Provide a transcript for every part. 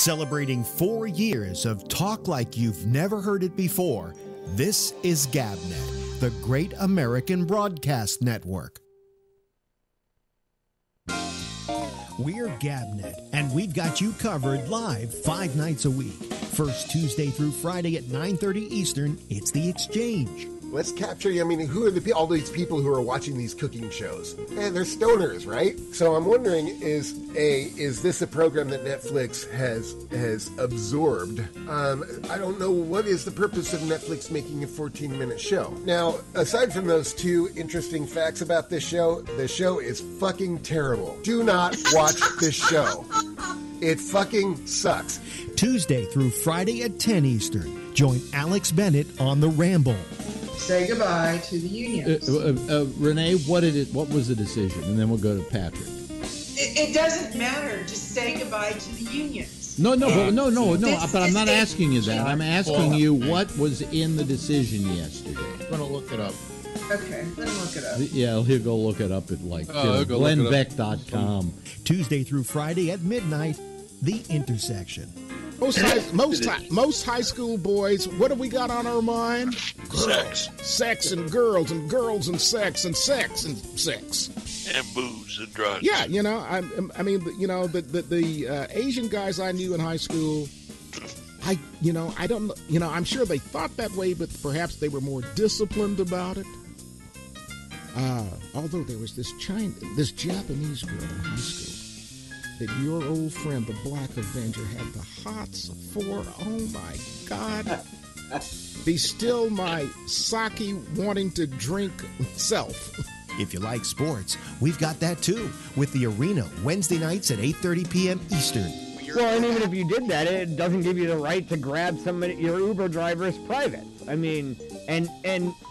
Celebrating 4 years of talk like you've never heard it before, this is GabNet, the Great American Broadcast Network. We're GabNet, and we've got you covered live 5 nights a week. First Tuesday through Friday at 9:30 Eastern, it's The Exchange. Let's capture you. I mean, who are all these people who are watching these cooking shows? They're stoners, right? So I'm wondering, is this a program that Netflix has absorbed? I don't know, what is the purpose of Netflix making a 14-minute show? Now, aside from those 2 interesting facts about this show, the show is fucking terrible. Do not watch this show. It fucking sucks. Tuesday through Friday at 10 Eastern, join Alex Bennett on the Ramble. Say goodbye to the unions. Renee, what was the decision? And then we'll go to Patrick. It doesn't matter. Just say goodbye to the unions. No. But I'm not asking you that. I'm asking you what was in the decision yesterday. I'm going to look it up. Okay, let me look it up. Yeah, he'll go look it up at glennbeck.com. Tuesday through Friday at midnight, The Intersection. Most high school boys, what do we got on our mind? Sex. Sex and girls and girls and sex and sex and sex. And booze and drugs. Yeah, I mean, the Asian guys I knew in high school, I'm sure they thought that way, but perhaps they were more disciplined about it. Although there was this Japanese girl in high school that your old friend, the Black Avenger, had the hots for. Oh, my God. Be still my sake wanting to drink self. If you like sports, we've got that too, with The Arena, Wednesday nights at 8:30 p.m. Eastern. Well, and even if you did that, it doesn't give you the right to grab your Uber driver's private. I mean, and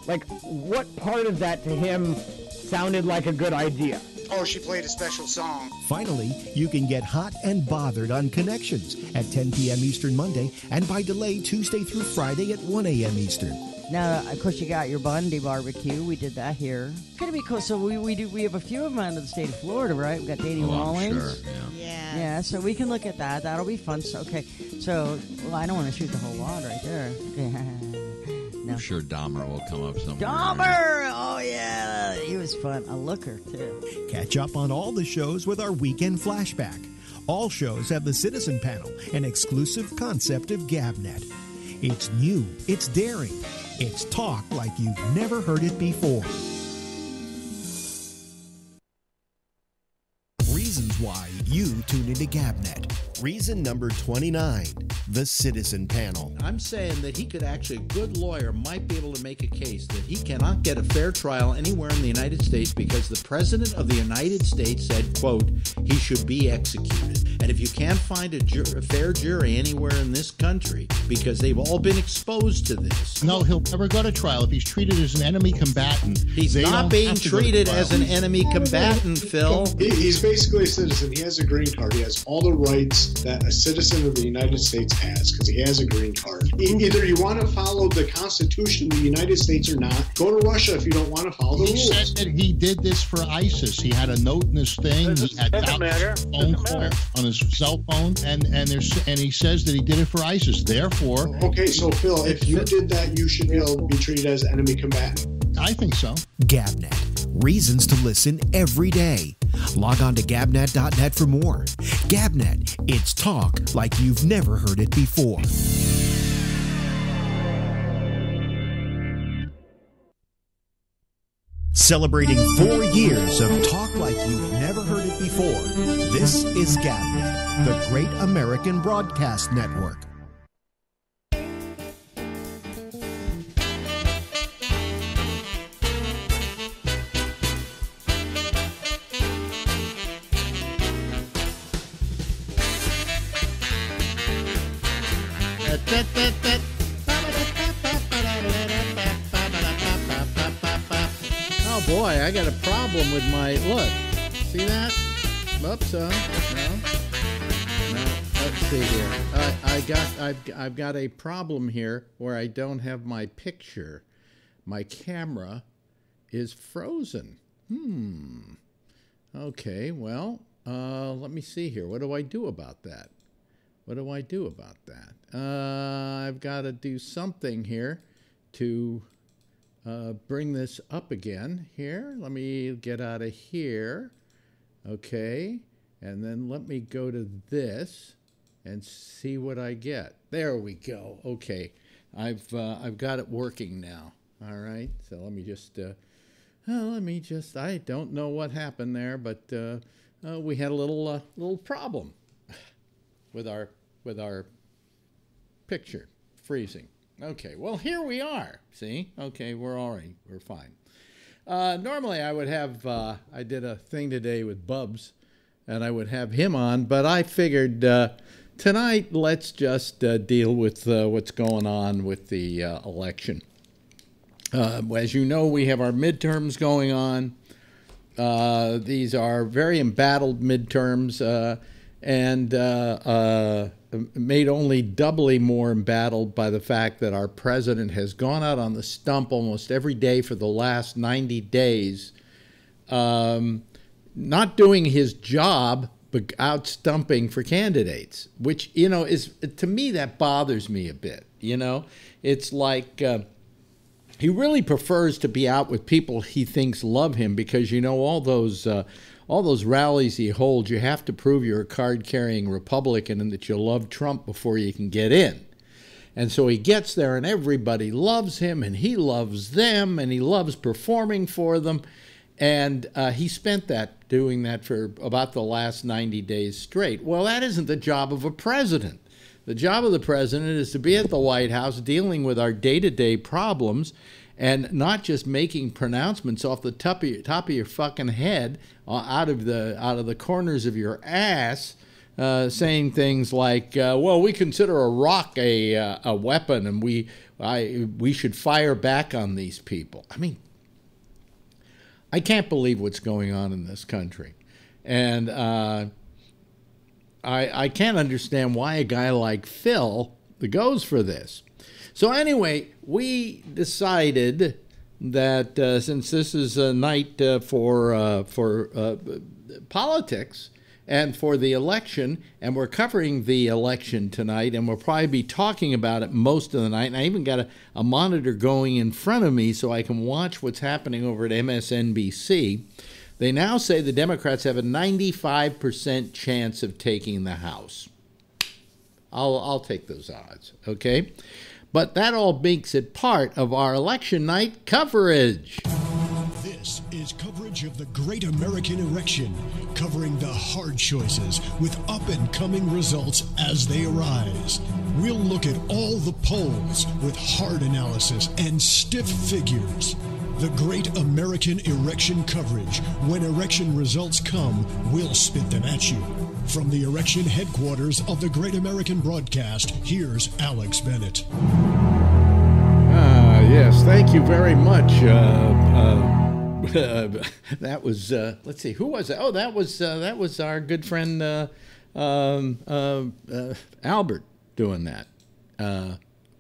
like, what part of that to him sounded like a good idea? Oh, she played a special song. Finally, you can get hot and bothered on Connections at 10 p.m. Eastern Monday, and by delay Tuesday through Friday at 1 a.m. Eastern. Now, of course, you got your Bundy barbecue. We did that here. It's gonna be cool. So we have a few of them out of the state of Florida, right? We got Danny Rawlings. Sure, yeah. Yeah, so we can look at that. That'll be fun. So, okay, well, I don't want to shoot the whole lot right there. No. I'm sure Dahmer will come up somewhere. Dahmer! Oh, yeah. He was fun. A looker, too. Catch up on all the shows with our weekend flashback. All shows have the Citizen Panel, an exclusive concept of GabNet. It's new. It's daring. It's talk like you've never heard it before. Reasons why you tune into GabNet. Reason number 29, the Citizen Panel. I'm saying that a good lawyer might be able to make a case that he cannot get a fair trial anywhere in the United States because the President of the United States said, quote, he should be executed. And if you can't find a fair jury anywhere in this country because they've all been exposed to this. No, he'll never go to trial if he's treated as an enemy combatant. He's not being treated as an enemy combatant, Phil. He's basically a citizen. He has a green card. He has all the rights that a citizen of the United States has because he has a green card. Either you want to follow the Constitution of the United States or not. Go to Russia if you don't want to follow the rules. He said that he did this for ISIS. He had a note in his thing. He had phone calls on his cell phone, and he says that he did it for ISIS. Therefore, okay, so Phil, if you did that, you should be able to be treated as an enemy combatant. I think so. GabNet. Reasons to listen every day. Log on to gabnet.net for more. GabNet. It's talk like you've never heard it before. Celebrating 4 years of talk like you've never heard it before. This is GabNet, the Great American Broadcast Network. Oh boy, I got a problem with my look. See that? Oops, no. Let's see here. I've got a problem here where I don't have my picture. My camera is frozen. Okay, well, let me see here. What do I do about that? What do I do about that? I've got to do something here to bring this up again here. Let me get out of here. Okay. And then let me go to this and see what I get. There we go. Okay. I've got it working now. All right. So let me just I don't know what happened there, but we had a little problem with our picture freezing. Okay, well, here we are. See? Okay, we're all right. We're fine. Normally, I would have, I did a thing today with Bubs, and I would have him on, but I figured tonight, let's just deal with what's going on with the election. As you know, we have our midterms going on. These are very embattled midterms, and made only doubly more embattled by the fact that our president has gone out on the stump almost every day for the last 90 days, not doing his job, but out stumping for candidates, which, is, to me, that bothers me a bit. It's like he really prefers to be out with people he thinks love him because, all those rallies he holds, you have to prove you're a card-carrying Republican and that you love Trump before you can get in. And so he gets there and everybody loves him and he loves them and he loves performing for them. And he spent doing that for about the last 90 days straight. Well, that isn't the job of a president. The job of the president is to be at the White House dealing with our day-to-day problems and not just making pronouncements off the top of your fucking head, out of the corners of your ass, saying things like, "Well, we consider a rock a weapon, and we should fire back on these people." I mean, I can't believe what's going on in this country, and I can't understand why a guy like Phil goes for this. So anyway, we decided that since this is a night for politics and for the election, and we're covering the election tonight, and we'll probably be talking about it most of the night, and I even got a monitor going in front of me so I can watch what's happening over at MSNBC. They now say the Democrats have a 95% chance of taking the House. I'll take those odds, okay? But that all makes it part of our election night coverage. This is coverage of the Great American Election, covering the hard choices with up-and-coming results as they arise. We'll look at all the polls with hard analysis and stiff figures. The Great American Election coverage. When election results come, we'll spit them at you. From the election headquarters of the Great American Broadcast, here's Alex Bennett. Yes, thank you very much. That was, let's see, who was it? Oh, that was our good friend Albert doing that.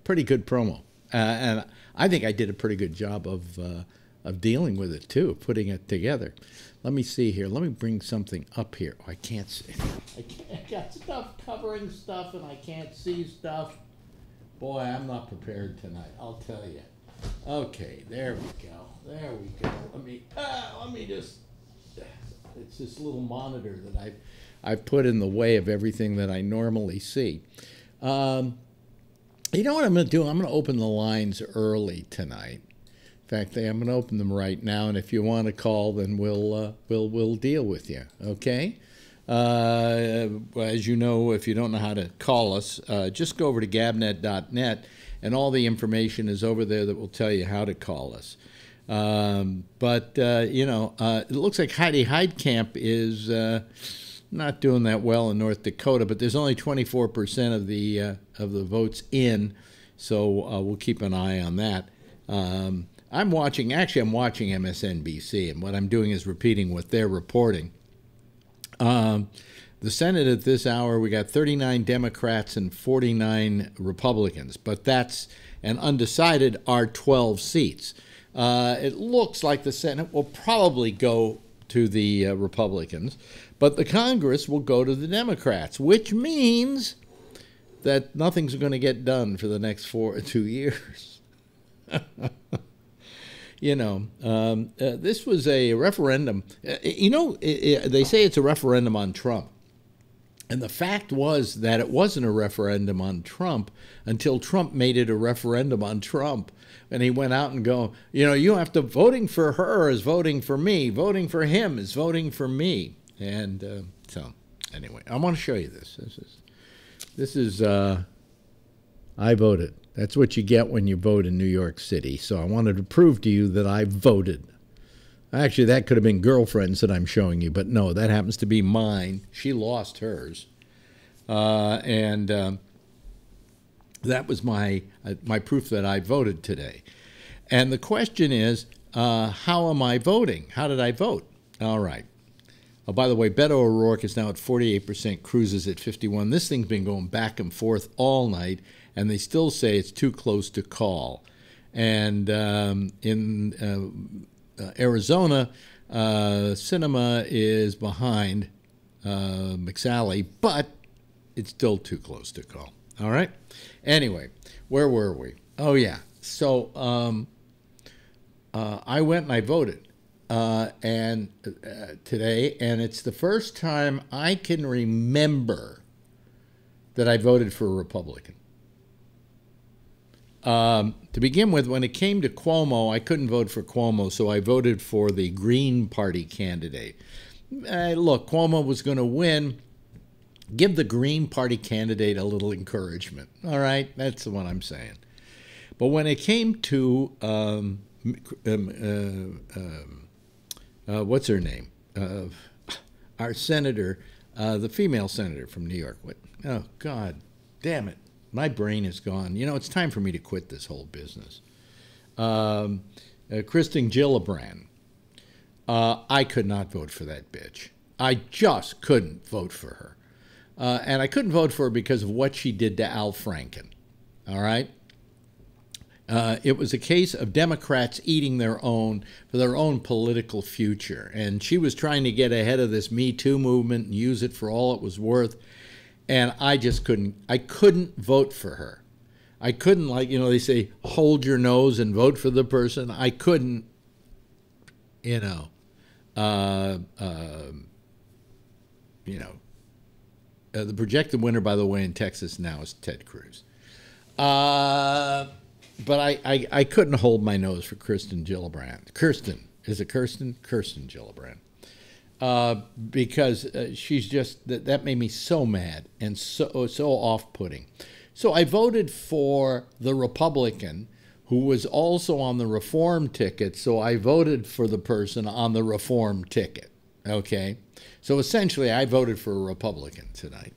Pretty good promo. And I think I did a pretty good job of dealing with it, too, putting it together. Let me see here. Let me bring something up here. Oh, I can't see. I got stuff covering stuff, and I can't see stuff. Boy, I'm not prepared tonight, I'll tell you. Okay, there we go. There we go. Let me just... It's this little monitor that I've put in the way of everything that I normally see. You know what I'm going to do? I'm going to open the lines early tonight. In fact, I'm going to open them right now, and if you want to call, then we'll deal with you. Okay? As you know, if you don't know how to call us, just go over to gabnet.net, and all the information is over there that will tell you how to call us. It looks like Heidi Heidkamp is not doing that well in North Dakota, but there's only 24% of the votes in, so we'll keep an eye on that. I'm watching MSNBC, and what I'm doing is repeating what they're reporting. The Senate at this hour, we got 39 Democrats and 49 Republicans, but that's an undecided are 12 seats. It looks like the Senate will probably go to the Republicans, but the Congress will go to the Democrats, which means that nothing's going to get done for the next 2 years. This was a referendum. They say it's a referendum on Trump. And the fact was that it wasn't a referendum on Trump until Trump made it a referendum on Trump. And he went out and you have to, voting for her is voting for me. Voting for him is voting for me. And so, anyway, I want to show you this. This is I voted. That's what you get when you vote in New York City. So I wanted to prove to you that I voted. Actually, that could have been girlfriends that I'm showing you, but no, that happens to be mine. She lost hers. And that was my proof that I voted today. And the question is, how am I voting? How did I vote? All right. Oh, by the way, Beto O'Rourke is now at 48%, Cruz is at 51%. This thing's been going back and forth all night, and they still say it's too close to call. And in Arizona, Sinema is behind McSally, but it's still too close to call. All right? Anyway, where were we? Oh, yeah. So I went and I voted today, and it's the first time I can remember that I voted for a Republican. To begin with, when it came to Cuomo, I couldn't vote for Cuomo, so I voted for the Green Party candidate. Look, Cuomo was going to win. Give the Green Party candidate a little encouragement. All right? That's what I'm saying. But when it came to, what's her name? Our senator, the female senator from New York. Oh, God damn it. My brain is gone. It's time for me to quit this whole business. Kristen Gillibrand. I could not vote for that bitch. I just couldn't vote for her. And I couldn't vote for her because of what she did to Al Franken. All right? It was a case of Democrats eating their own for their own political future. And she was trying to get ahead of this Me Too movement and use it for all it was worth. And I just couldn't. I couldn't vote for her. I couldn't, they say, hold your nose and vote for the person. I couldn't, the projected winner, by the way, in Texas now is Ted Cruz. But I couldn't hold my nose for Kristen Gillibrand. Kirsten Gillibrand. Because she's just, that made me so mad and so off-putting. So I voted for the Republican who was also on the reform ticket, so I voted for the person on the reform ticket, okay? So essentially, I voted for a Republican tonight.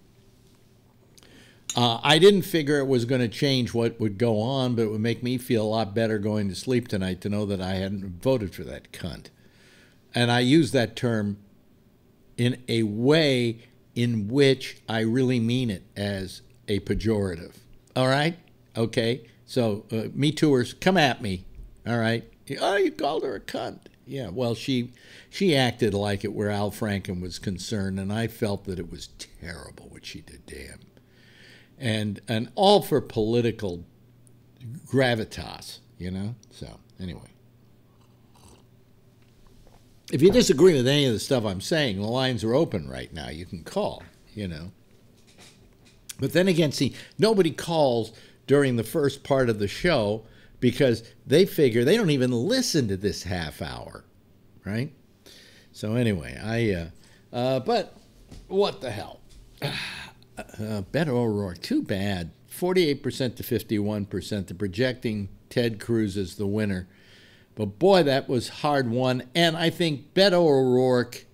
I didn't figure it was going to change what would go on, but it would make me feel a lot better going to sleep tonight to know that I hadn't voted for that cunt. And I use that term in a way in which I really mean it as a pejorative. All right? Okay? So, Me Tooers, come at me. All right? Oh, you called her a cunt. Yeah, well, she acted like it where Al Franken was concerned, and I felt that it was terrible what she did to him. And all for political gravitas, So, anyway. If you disagree with any of the stuff I'm saying, the lines are open right now. You can call, But then again, see, nobody calls during the first part of the show because they figure they don't even listen to this half hour, right? So anyway, but what the hell? Beto O'Rourke, too bad. 48% to 51%. They're projecting Ted Cruz as the winner. But boy, that was hard won. And I think Beto O'Rourke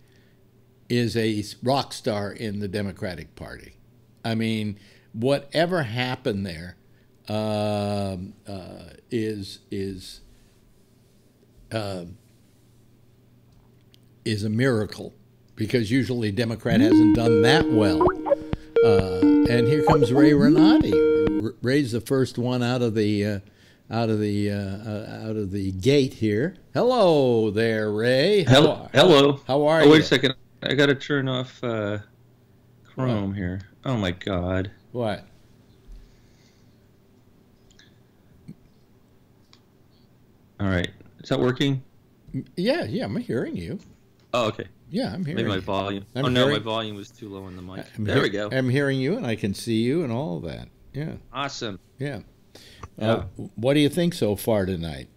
is a rock star in the Democratic Party. I mean, whatever happened there is a miracle, because usually a Democrat hasn't done that well. And here comes Ray Renati. Ray's the first one out of the gate here. Hello there, Ray. Hello. How are you? Wait a second. I got to turn off Chrome here. Oh my God. What? All right. Is that working? Yeah, I'm hearing you. Oh, okay. Yeah, I'm hearing Maybe my you. volume. My volume was too low on the mic. There we go. I'm hearing you, and I can see you, and all of that. Yeah. Awesome. Yeah. What do you think so far tonight?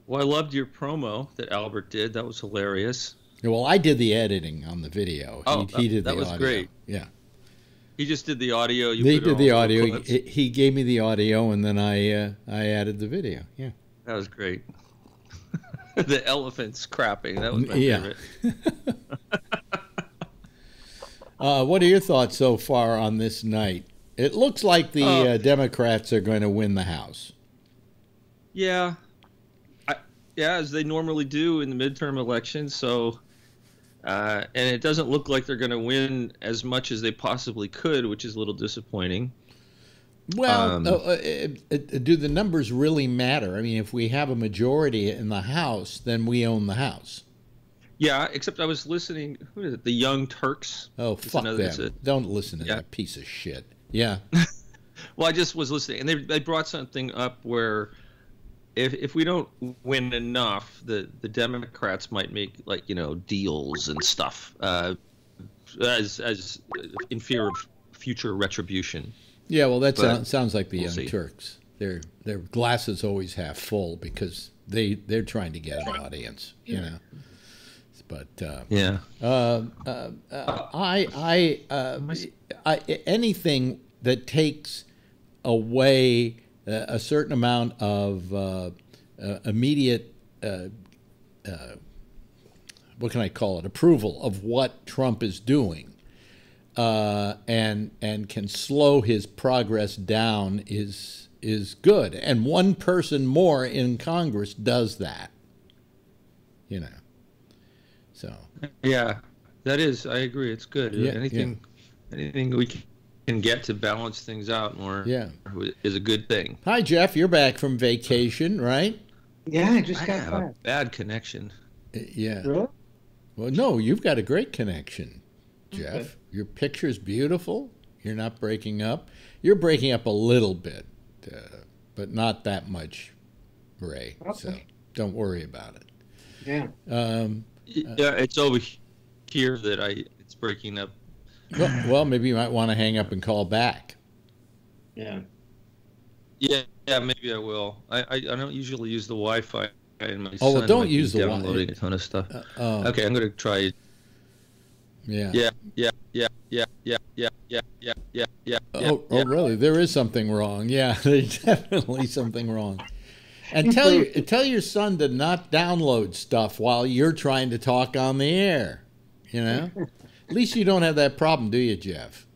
Well, I loved your promo that Albert did. That was hilarious. Well, I did the editing on the video. He did the audio. That was great. Yeah. He just did the audio. They did the audio. He gave me the audio, and then I added the video. Yeah. That was great. The elephants crapping. That was my favorite. What are your thoughts so far on this night? It looks like the Democrats are going to win the House. Yeah. As they normally do in the midterm elections. So, and it doesn't look like they're going to win as much as they possibly could, which is a little disappointing. Well, do the numbers really matter? I mean, if we have a majority in the House, then we own the House. Yeah, except I was listening. Who is it? The Young Turks. Oh, fuck them! Don't listen to that piece of shit. Yeah. Well, I just was listening, and they brought something up where if we don't win enough, the Democrats might make deals and stuff as in fear of future retribution. Yeah, well, that sounds like the Young Turks. Their glasses always half full because they're trying to get an audience, you know. But anything that takes away a certain amount of immediate what can I call it, approval of what Trump is doing, and can slow his progress down is good. And one person more in Congress does that, you know. So yeah, that is. I agree. It's good. Yeah, anything we can get to balance things out more is a good thing. Hi, Jeff. You're back from vacation, right? Yeah, I just got back. A bad connection. Yeah. Really? Well, no, you've got a great connection, Jeff. Okay. Your picture's beautiful. You're not breaking up. You're breaking up a little bit, but not that much, Ray. Okay. So don't worry about it. Yeah. Yeah, it's over here that it's breaking up. Well, maybe you might want to hang up and call back. Yeah. Yeah, maybe I will. I don't usually use the Wi-Fi, and my well, son don't might use be the downloading a ton of stuff. Okay, I'm going to try it. Yeah. Yeah. Oh, really? There is something wrong. Yeah, there's definitely something wrong. And tell your son to not download stuff while you're trying to talk on the air. You know, at least you don't have that problem, do you, Jeff?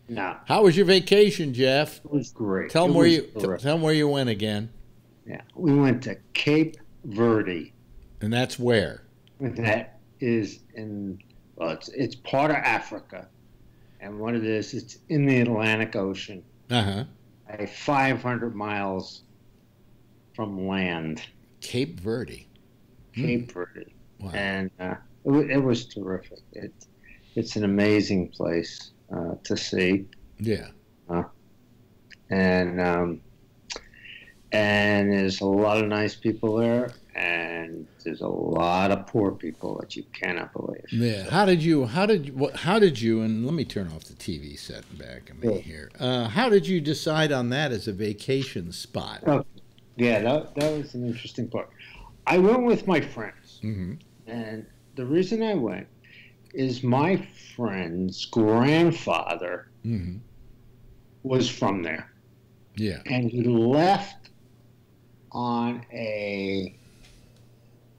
No. How was your vacation, Jeff? It was great. Tell them where you went again. Yeah, we went to Cape Verde. And that's where? That is it's part of Africa, and what it is, it's in the Atlantic Ocean. 500 miles from land. Cape Verde. Cape Verde. Wow. And it was terrific. It's an amazing place to see. Yeah. And there's a lot of nice people there, and there's a lot of poor people that you cannot believe. Yeah. So, how did you? And let me turn off the TV set back of me here. How did you decide on that as a vacation spot? Yeah, that was an interesting part. I went with my friends, and the reason I went is my friend's grandfather was from there. Yeah. And he left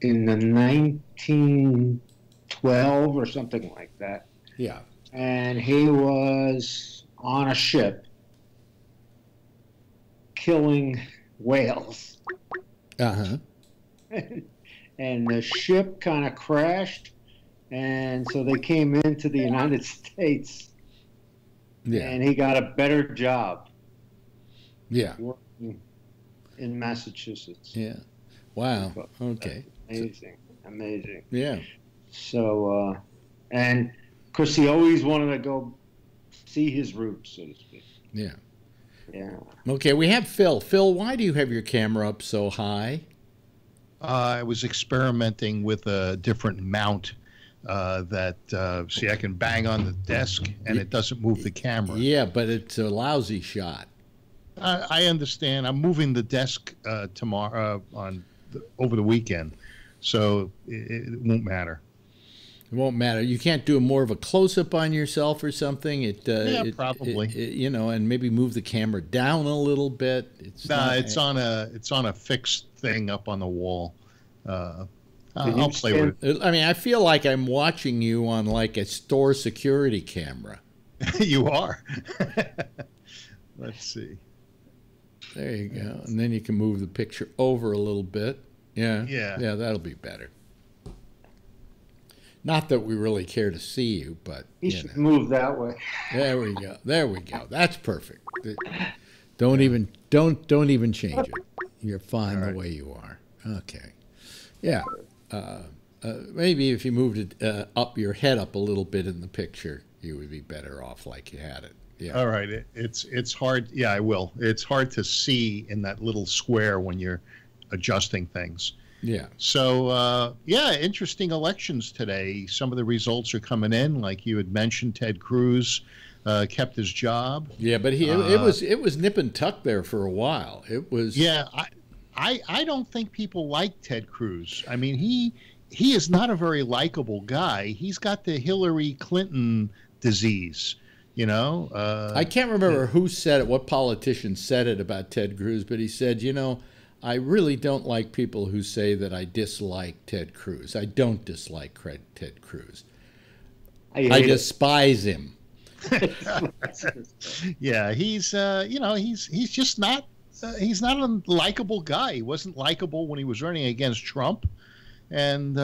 in the 1912 or something like that. Yeah. And he was on a ship killing whales. Uh-huh. And the ship kind of crashed, and so they came into the United States. Yeah. And he got a better job. Yeah. Working in Massachusetts. Yeah. Wow. Okay. Amazing. Yeah. So, and of course, he always wanted to go see his roots, so to speak. Yeah. Yeah. Okay, we have Phil. Phil, why do you have your camera up so high? I was experimenting with a different mount see, I can bang on the desk and it doesn't move the camera. Yeah, but it's a lousy shot. I understand. I'm moving the desk tomorrow over the weekend, so it won't matter. It won't matter. You can't do more of a close-up on yourself or something. Probably. And maybe move the camera down a little bit. It's on a fixed thing up on the wall. I'll play with it. I mean, I feel like I'm watching you on like a store security camera. You are. Let's see. There you go. And then you can move the picture over a little bit. Yeah, that'll be better. Not that we really care to see you, but you should move that way. There we go. That's perfect. Don't even change it. You're fine the way you are. Okay. Yeah. Maybe if you moved it your head up a little bit in the picture, you would be better off like you had it. Yeah. All right. It's hard. Yeah, I will. It's hard to see in that little square when you're adjusting things. Yeah. So, interesting elections today. Some of the results are coming in. Like you had mentioned, Ted Cruz kept his job. Yeah, but it was nip and tuck there for a while. It was. Yeah, I don't think people like Ted Cruz. I mean, he is not a very likable guy. He's got the Hillary Clinton disease. I can't remember who said it, what politician said it about Ted Cruz, but he said, I really don't like people who say that I dislike Ted Cruz. I don't dislike Ted Cruz. I despise him. Yeah, he's just not he's not a likable guy. He wasn't likable when he was running against Trump, and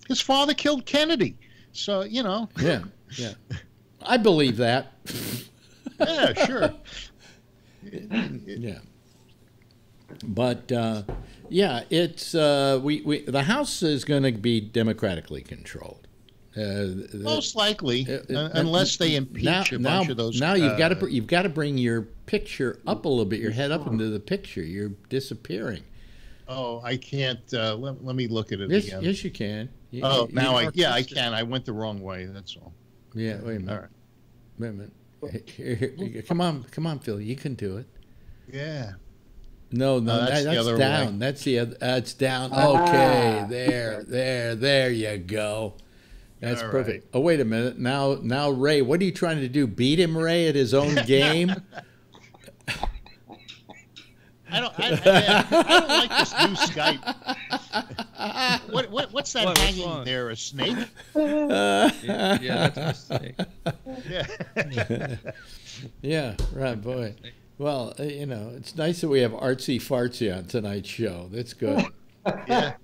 his father killed Kennedy. So Yeah. I believe that. Yeah, sure. Yeah. But it's the House is going to be democratically controlled. Most likely, unless they impeach a bunch of those. Now you've got to bring your picture up a little bit, your head up into the picture. You're disappearing. Oh, I can't. Let me look at it again. Yes, you can. I can. I went the wrong way. That's all. Yeah. Wait a minute. All right. Wait a minute. Here, come on, Phil. You can do it. Yeah. No, that's down. That's the other. That's down. Okay, there you go. That's perfect. Right. Oh, wait a minute. Now, Ray, what are you trying to do? Beat him, Ray, at his own game? I don't like this new Skype. What's that hanging there? A snake? Yeah, that's a snake. Yeah. Yeah, right, boy. Well, it's nice that we have Artsy Fartsy on tonight's show. That's good. Yeah.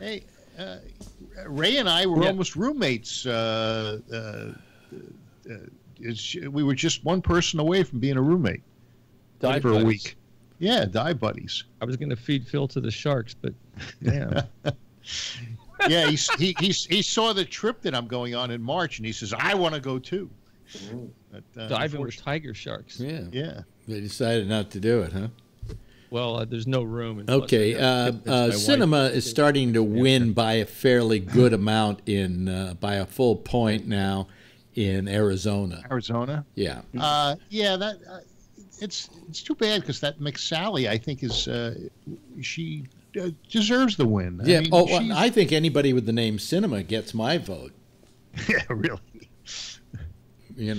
Hey, Ray and I were almost roommates. We were just one person away from being a roommate for a week. Yeah, dive buddies. I was going to feed Phil to the sharks, but damn. Yeah, he saw the trip that I'm going on in March, and he says, I want to go too. But, diving with tiger sharks. Yeah. They decided not to do it, huh? Well, there's no room. Okay, cinema is starting to win by a fairly good amount by a full point now in Arizona. Arizona? Yeah. It's too bad because that McSally, I think, she deserves the win. Yeah. I think anybody with the name Cinema gets my vote. Yeah, really. Yeah.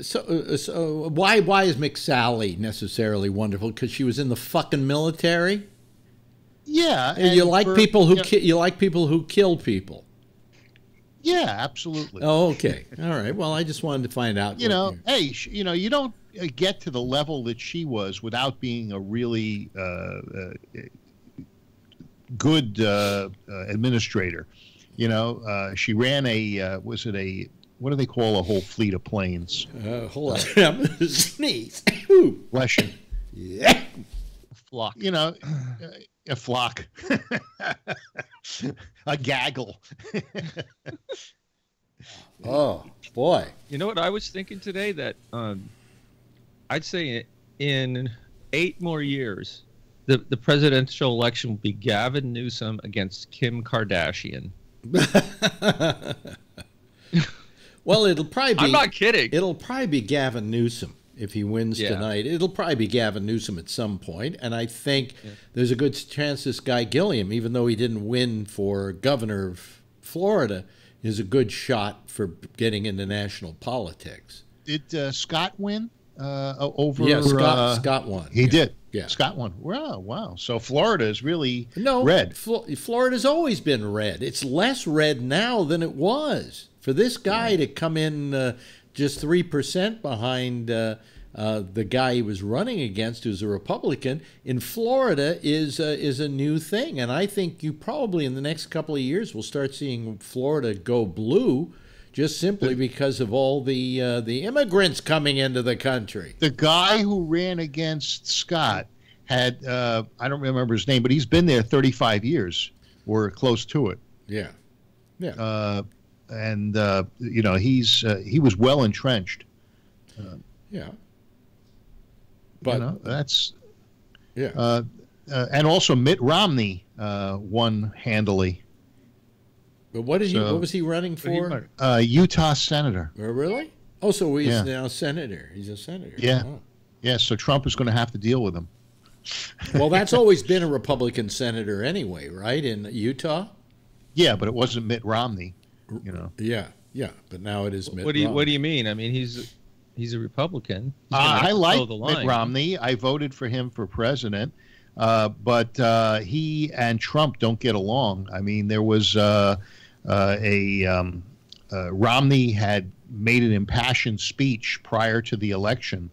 So why is McSally necessarily wonderful? Because she was in the fucking military. Yeah, and you like people who kill people. Yeah, absolutely. Oh, okay. All right. Well, I just wanted to find out. You don't get to the level that she was without being a really good administrator. She ran what do they call a whole fleet of planes? Hold on. I'm going to sneeze. Bless you. Yeah. Flock. A flock. A gaggle. Oh, boy. You know what I was thinking today? That I'd say in 8 more years, the presidential election will be Gavin Newsom against Kim Kardashian. Well, it'll probably be. I'm not kidding. It'll probably be Gavin Newsom if he wins tonight. It'll probably be Gavin Newsom at some point, and I think there's a good chance this guy Gilliam, even though he didn't win for governor of Florida, is a good shot for getting into national politics. Did Scott win over? Yeah, Scott won. He did. Yeah, Scott won. Wow. So Florida is really red. Florida's always been red. It's less red now than it was. For this guy to come in just 3% behind the guy he was running against, who's a Republican, in Florida is a new thing. And I think you probably in the next couple of years will start seeing Florida go blue just simply because of all the immigrants coming into the country. The guy who ran against Scott had, I don't remember his name, but he's been there 35 years or close to it. Yeah. And he was well entrenched. But that's and also Mitt Romney won handily. But what was he running for? Utah senator. Oh, really? Oh, so he's now senator. He's a senator. Yeah, oh. So Trump is going to have to deal with him. Well, that's always been a Republican senator anyway, right? In Utah. Yeah, but it wasn't Mitt Romney. Yeah, but now it is Mitt What do you Romney. mean? I mean, he's a Republican. I like Mitt Romney. I voted for him for president, but he and Trump don't get along. I mean, there was Romney had made an impassioned speech prior to the election,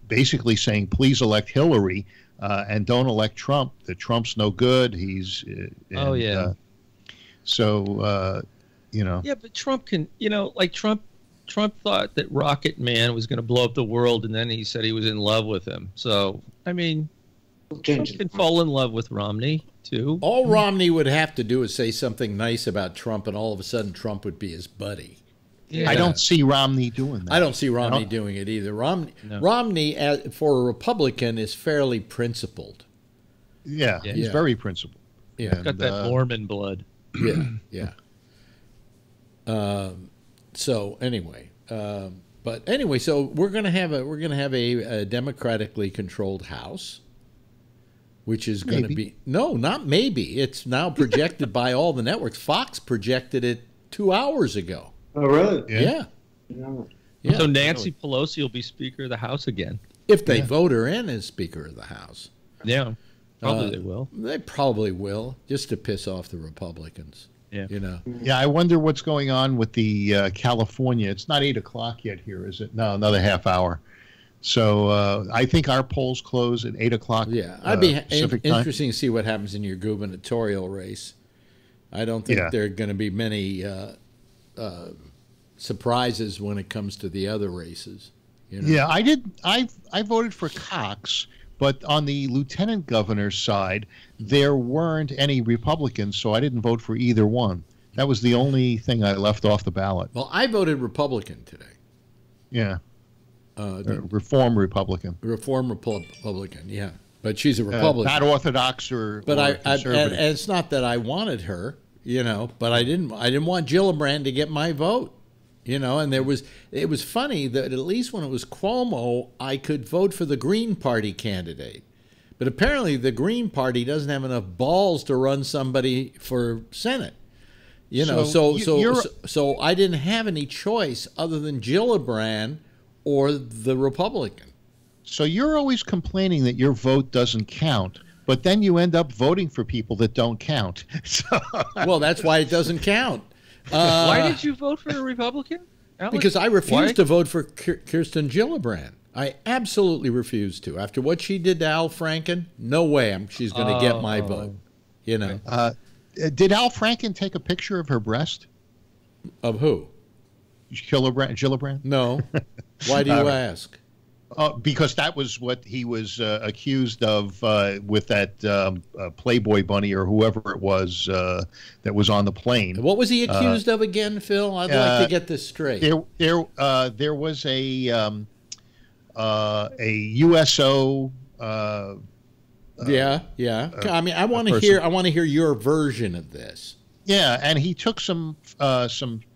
basically saying, "Please elect Hillary and don't elect Trump. That Trump's no good. He's So, Yeah, but Trump can, Trump thought that Rocket Man was going to blow up the world, and then he said he was in love with him. So, I mean, Trump can fall in love with Romney, too. All Romney would have to do is say something nice about Trump, and all of a sudden Trump would be his buddy. Yeah. I don't see Romney doing that. I don't see Romney doing it either. Romney, for a Republican, is fairly principled. Yeah, he's very principled. Yeah, he's got that Mormon blood. Yeah. So anyway, so we're gonna have a democratically controlled House, which is going to be not maybe. It's now projected by all the networks. Fox projected it 2 hours ago. Oh, really? Yeah. So Nancy Pelosi will be Speaker of the House again if they vote her in as Speaker of the House. Yeah. Probably they will. They probably will, just to piss off the Republicans. Yeah. Yeah, I wonder what's going on with the California. It's not 8 o'clock yet here, is it? No, another half hour. So I think our polls close at 8 o'clock. Yeah, I'd be Pacific time. interesting to see what happens in your gubernatorial race. I don't think there are going to be many surprises when it comes to the other races. Yeah, I did. I voted for Cox. But on the lieutenant governor's side, there weren't any Republicans, so I didn't vote for either one. That was the only thing I left off the ballot. Well, I voted Republican today. Yeah. Reform Republican. Reform Republican, yeah. But she's a Republican. Not Orthodox or conservative. And it's not that I wanted her, but I didn't want Gillibrand to get my vote. And it was funny that at least when it was Cuomo, I could vote for the Green Party candidate. But apparently the Green Party doesn't have enough balls to run somebody for Senate. So I didn't have any choice other than Gillibrand or the Republican. So you're always complaining that your vote doesn't count, but then you end up voting for people that don't count. Well, that's why it doesn't count. Why did you vote for a Republican, Alex? Because I refused to vote for Kirsten Gillibrand. I absolutely refused to. After what she did to Al Franken, no way she's going to get my vote. Did Al Franken take a picture of her breast? Of who? Gillibrand? No. Why do you ask? Because that was what he was accused of with that Playboy bunny or whoever it was that was on the plane. What was he accused of again, Phil? I'd like to get this straight. There was a USO yeah. I mean, I want to hear your version of this. Yeah, and he took some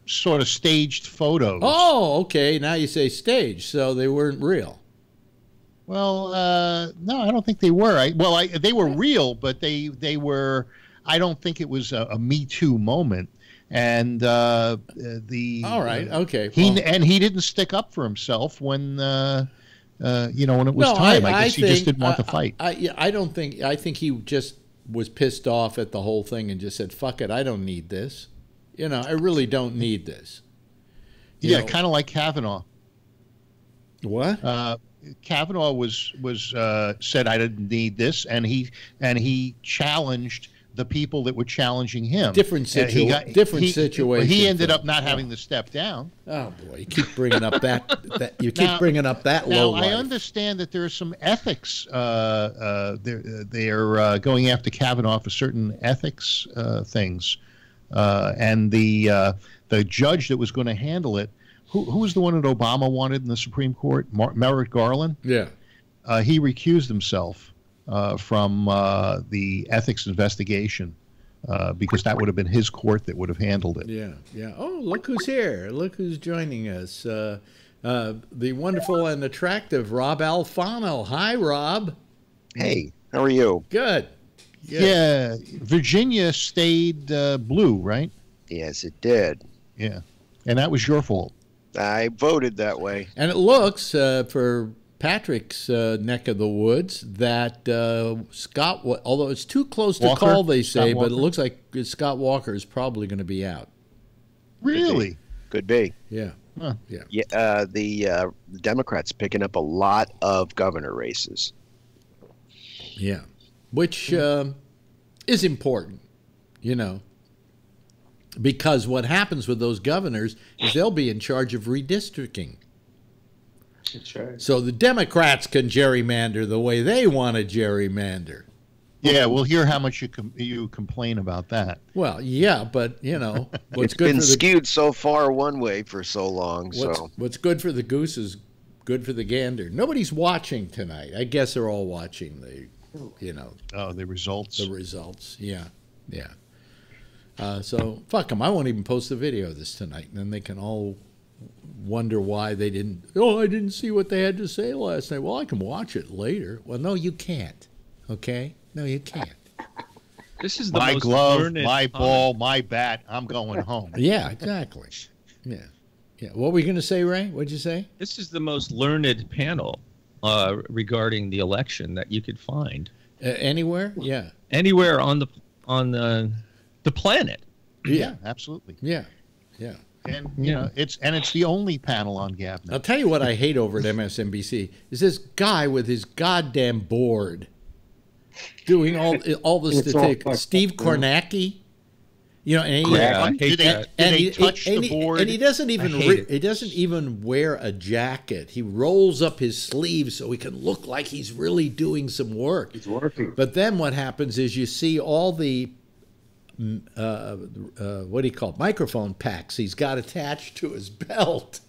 sort of staged photos. Oh, okay. Now you say staged, so they weren't real. Well, no, I don't think they were. They were real, but they were. I don't think it was a Me Too moment. And all right, okay. He didn't stick up for himself when when it was time. I guess he just didn't want to fight. I think he just was pissed off at the whole thing and just said, "Fuck it, I don't need this. I really don't need this." Kind of like Kavanaugh. What? Kavanaugh was said I didn't need this, and he challenged the people that were challenging him. Different situation. He ended up not having to step down. Oh boy, you keep bringing up that you keep bringing up that low life. I understand that there are some ethics. They're going after Kavanaugh for certain ethics things, and the judge that was going to handle it. Who was the one that Obama wanted in the Supreme Court? Merrick Garland? Yeah. He recused himself from the ethics investigation because that would have been his court that would have handled it. Yeah. Oh, look who's here. Look who's joining us. The wonderful and attractive Rob Alfano. Hi, Rob. Hey, how are you? Good. Yeah. Virginia stayed blue, right? Yes, it did. Yeah. And that was your fault. I voted that way. And it looks, for Patrick's neck of the woods, that Scott, although it's too close to call, they say, but it looks like Scott Walker is probably going to be out. Really? Could be. Yeah. Huh. Yeah. The Democrats picking up a lot of governor races. Yeah. Which is important, because what happens with those governors is they'll be in charge of redistricting. That's right. So the Democrats can gerrymander the way they want to gerrymander. Yeah, we'll hear how much you complain about that. Well, yeah, but what's it's been skewed so far one way for so long. What's good for the goose is good for the gander. Nobody's watching tonight. I guess they're all watching the results. The results, yeah. So fuck them. I won't even post the video of this tonight, and then they can all wonder why they didn't. Oh, I didn't see what they had to say last night. Well, I can watch it later. Well, no, you can't. Okay, no, you can't. This is the my most glove, my ball, my bat. I'm going home. Yeah, exactly. Yeah. What were you going to say, Ray? What'd you say? This is the most learned panel regarding the election that you could find anywhere. Yeah, anywhere on the planet. Yeah, absolutely. Yeah. And it's the only panel on GabNet. I'll tell you what I hate over at MSNBC is this guy with his goddamn board doing all the statistics. Steve Kornacki, and he touch the board, and he doesn't even wear a jacket. He rolls up his sleeves so he can look like he's really doing some work. He's working. But then what happens is you see all the what do you call it? Microphone packs he's got attached to his belt,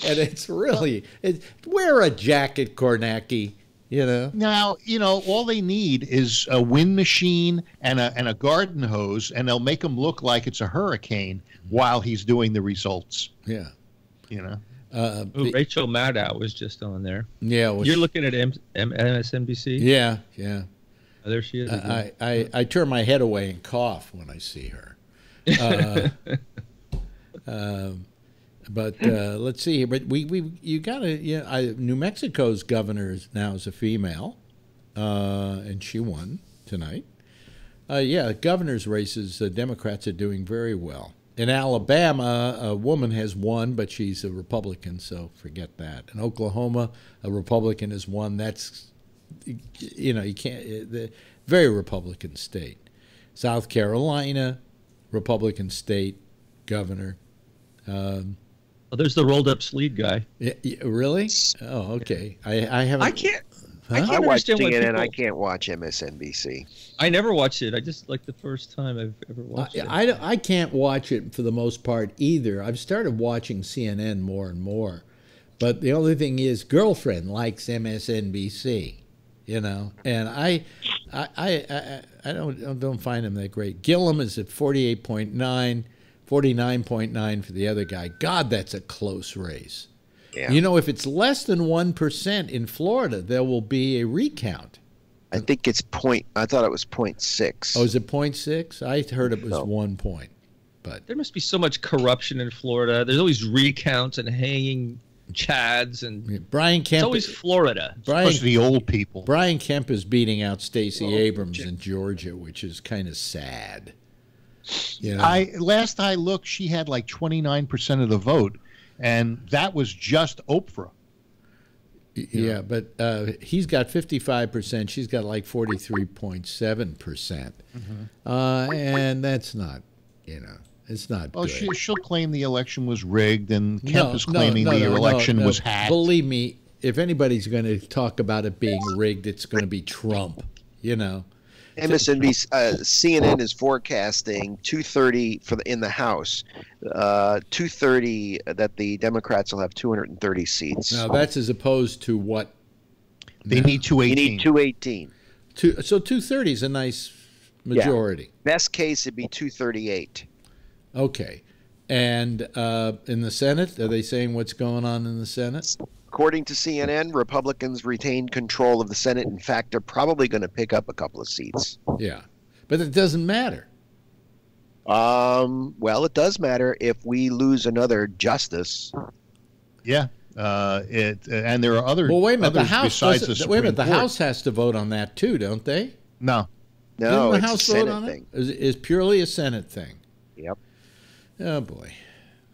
and it's wear a jacket, Kornacki. Now all they need is a wind machine and a garden hose, and they'll make him look like it's a hurricane while he's doing the results. Yeah, Rachel Maddow was just on there. Yeah, you're looking at MSNBC. Yeah. Oh, there she is. I turn my head away and cough when I see her. But let's see here. But you got to New Mexico's governor now is a female, and she won tonight. Governor's races, Democrats are doing very well. In Alabama, a woman has won, but she's a Republican, so forget that. In Oklahoma, a Republican has won. That's you can't. Very Republican state. South Carolina, Republican state, governor. There's the rolled up sleeve guy. Yeah, really? Oh, okay. I haven't. I can't I watch understand why CNN. I can't watch MSNBC. I never watched it. I just the first time I've ever watched it. I can't watch it for the most part either. I've started watching CNN more and more, but the only thing is, girlfriend likes MSNBC. And I don't find him that great. Gillum is at 48.9, 49.9 for the other guy. God, that's a close race. Yeah. You know, if it's less than 1% in Florida, there will be a recount. I think it's point. I thought it was 0.6. Oh, is it 0.6? I heard it was 1 point. But there must be so much corruption in Florida. There's always recounts and hanging chads, and Brian Kemp. It's always Florida. The old people. Brian Kemp is beating out Stacey Abrams in Georgia, which is kind of sad. You know? Last I looked, she had like 29% of the vote, and that was just Oprah. Yeah, but he's got 55%. She's got like 43.7%. And that's not, it's not Well, good. she'll claim the election was rigged, and Kemp is claiming the election was hacked. Believe me, if anybody's going to talk about it being rigged, it's going to be Trump, MSNBC, CNN is forecasting 230 in the House, 230 that the Democrats will have 230 seats. Now that's as opposed to what? They need 218. You need 218. So 230 is a nice majority. Yeah. Best case, it'd be 238. Okay. And in the Senate, are they saying what's going on in the Senate? According to CNN, Republicans retained control of the Senate. In fact, they're probably going to pick up a couple of seats. Yeah. But it doesn't matter. Well, it does matter if we lose another justice. Yeah. And there are other. Well, wait a minute. The others House besides the wait a minute. Supreme The Court. House has to vote on that too, don't they? No. No, Didn't the it's House a vote Senate on thing. it? It's purely a Senate thing. Yep. Oh boy.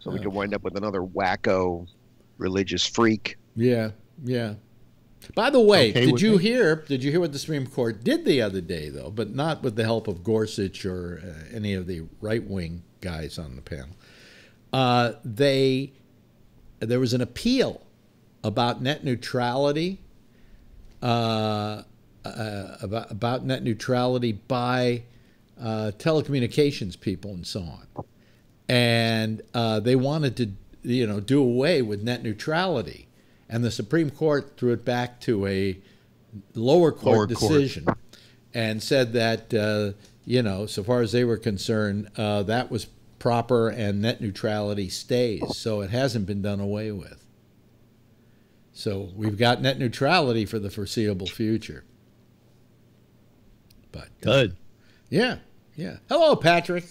So we could wind up with another wacko religious freak. Yeah. Yeah. By the way, Okay did with you me. hear what the Supreme Court did the other day, though, but not with the help of Gorsuch or any of the right-wing guys on the panel? There was an appeal about net neutrality, about net neutrality by telecommunications people and so on, and they wanted to do away with net neutrality. And the Supreme Court threw it back to a lower court decision and said that, so far as they were concerned, that was proper and net neutrality stays. So it hasn't been done away with. So we've got net neutrality for the foreseeable future. But good. Yeah, yeah. Hello, Patrick.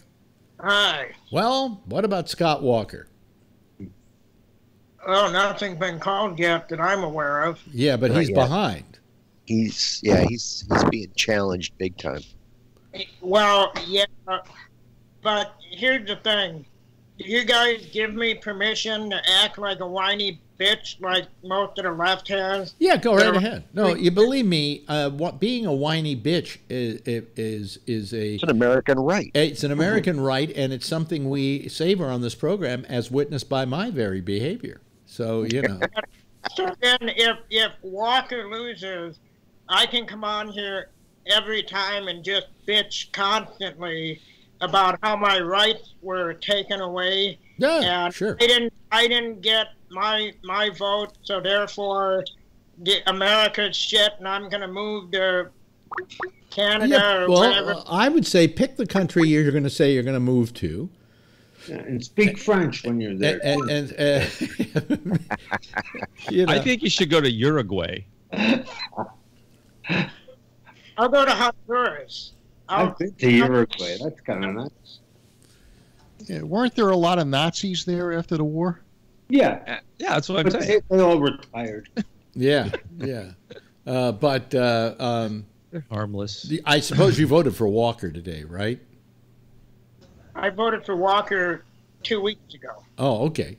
Hi. Well, what about Scott Walker? Oh, nothing's been called yet that I'm aware of. Yeah, but he's behind. He's being challenged big time. Well, yeah, but here's the thing. Do you guys give me permission to act like a whiny bitch like most of the left has? Yeah, go right ahead. No, you believe me, being a whiny bitch is It's an American right. It's an American right, and it's something we savor on this program as witnessed by my very behavior. So, So then if Walker loses, I can come on here every time and just bitch constantly about how my rights were taken away. Yeah, and sure. I didn't get my vote, so therefore America's shit, and I'm going to move to Canada or whatever. I would say pick the country you're going to say you're going to move to. And speak French when you're there. I think you should go to Uruguay. I'll go to Honduras. I've been to Uruguay. That's kind of nice. Yeah, weren't there a lot of Nazis there after the war? Yeah. Yeah, that's what I'm saying. They all retired. Yeah, yeah. But they're harmless. I suppose you voted for Walker today, right? I voted for Walker 2 weeks ago. Oh, okay.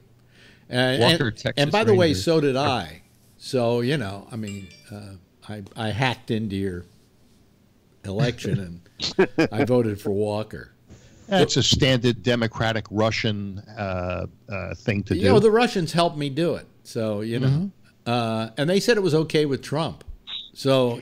Walker, Texas and by the way, Rangers. so did I. So, I hacked into your election and I voted for Walker. That's a standard democratic Russian thing to do. The Russians helped me do it. So, and they said it was okay with Trump. So,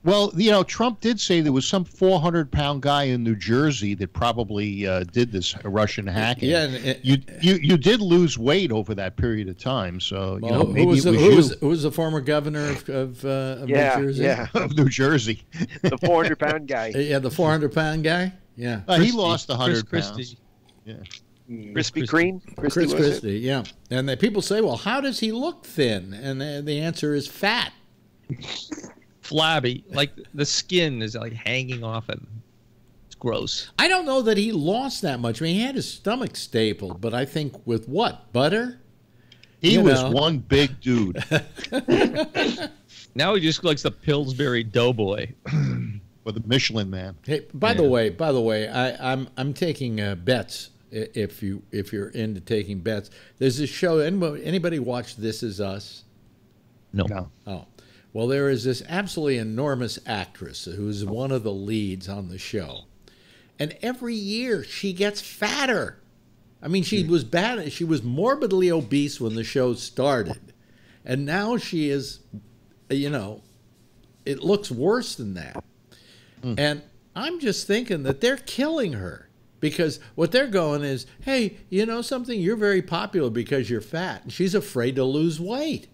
Well, Trump did say there was some 400-pound guy in New Jersey that probably did this Russian hacking. Yeah, you did lose weight over that period of time, so maybe who was the former governor of New Jersey? Yeah, of New Jersey, the 400-pound guy. Yeah, the 400-pound guy. Yeah, he lost 100 pounds. Yeah, Krispy Kreme. Chris Christie. Yeah, and people say, well, how does he look thin? And the answer is fat. Flabby, like the skin is like hanging off him. It's gross. I don't know that he lost that much. I mean, he had his stomach stapled, but I think with what, butter? He was one big dude. Now he just looks the Pillsbury Doughboy, or the Michelin Man. Hey, by the way, I'm taking bets. If you're into taking bets, there's this show. Anybody watch This Is Us? No. Oh. Well, there is this absolutely enormous actress who's one of the leads on the show. And every year she gets fatter. I mean, she was bad. She was morbidly obese when the show started. And now she is, it looks worse than that. And I'm just thinking that they're killing her. Because what they're going is, hey, you know something? You're very popular because you're fat. And she's afraid to lose weight.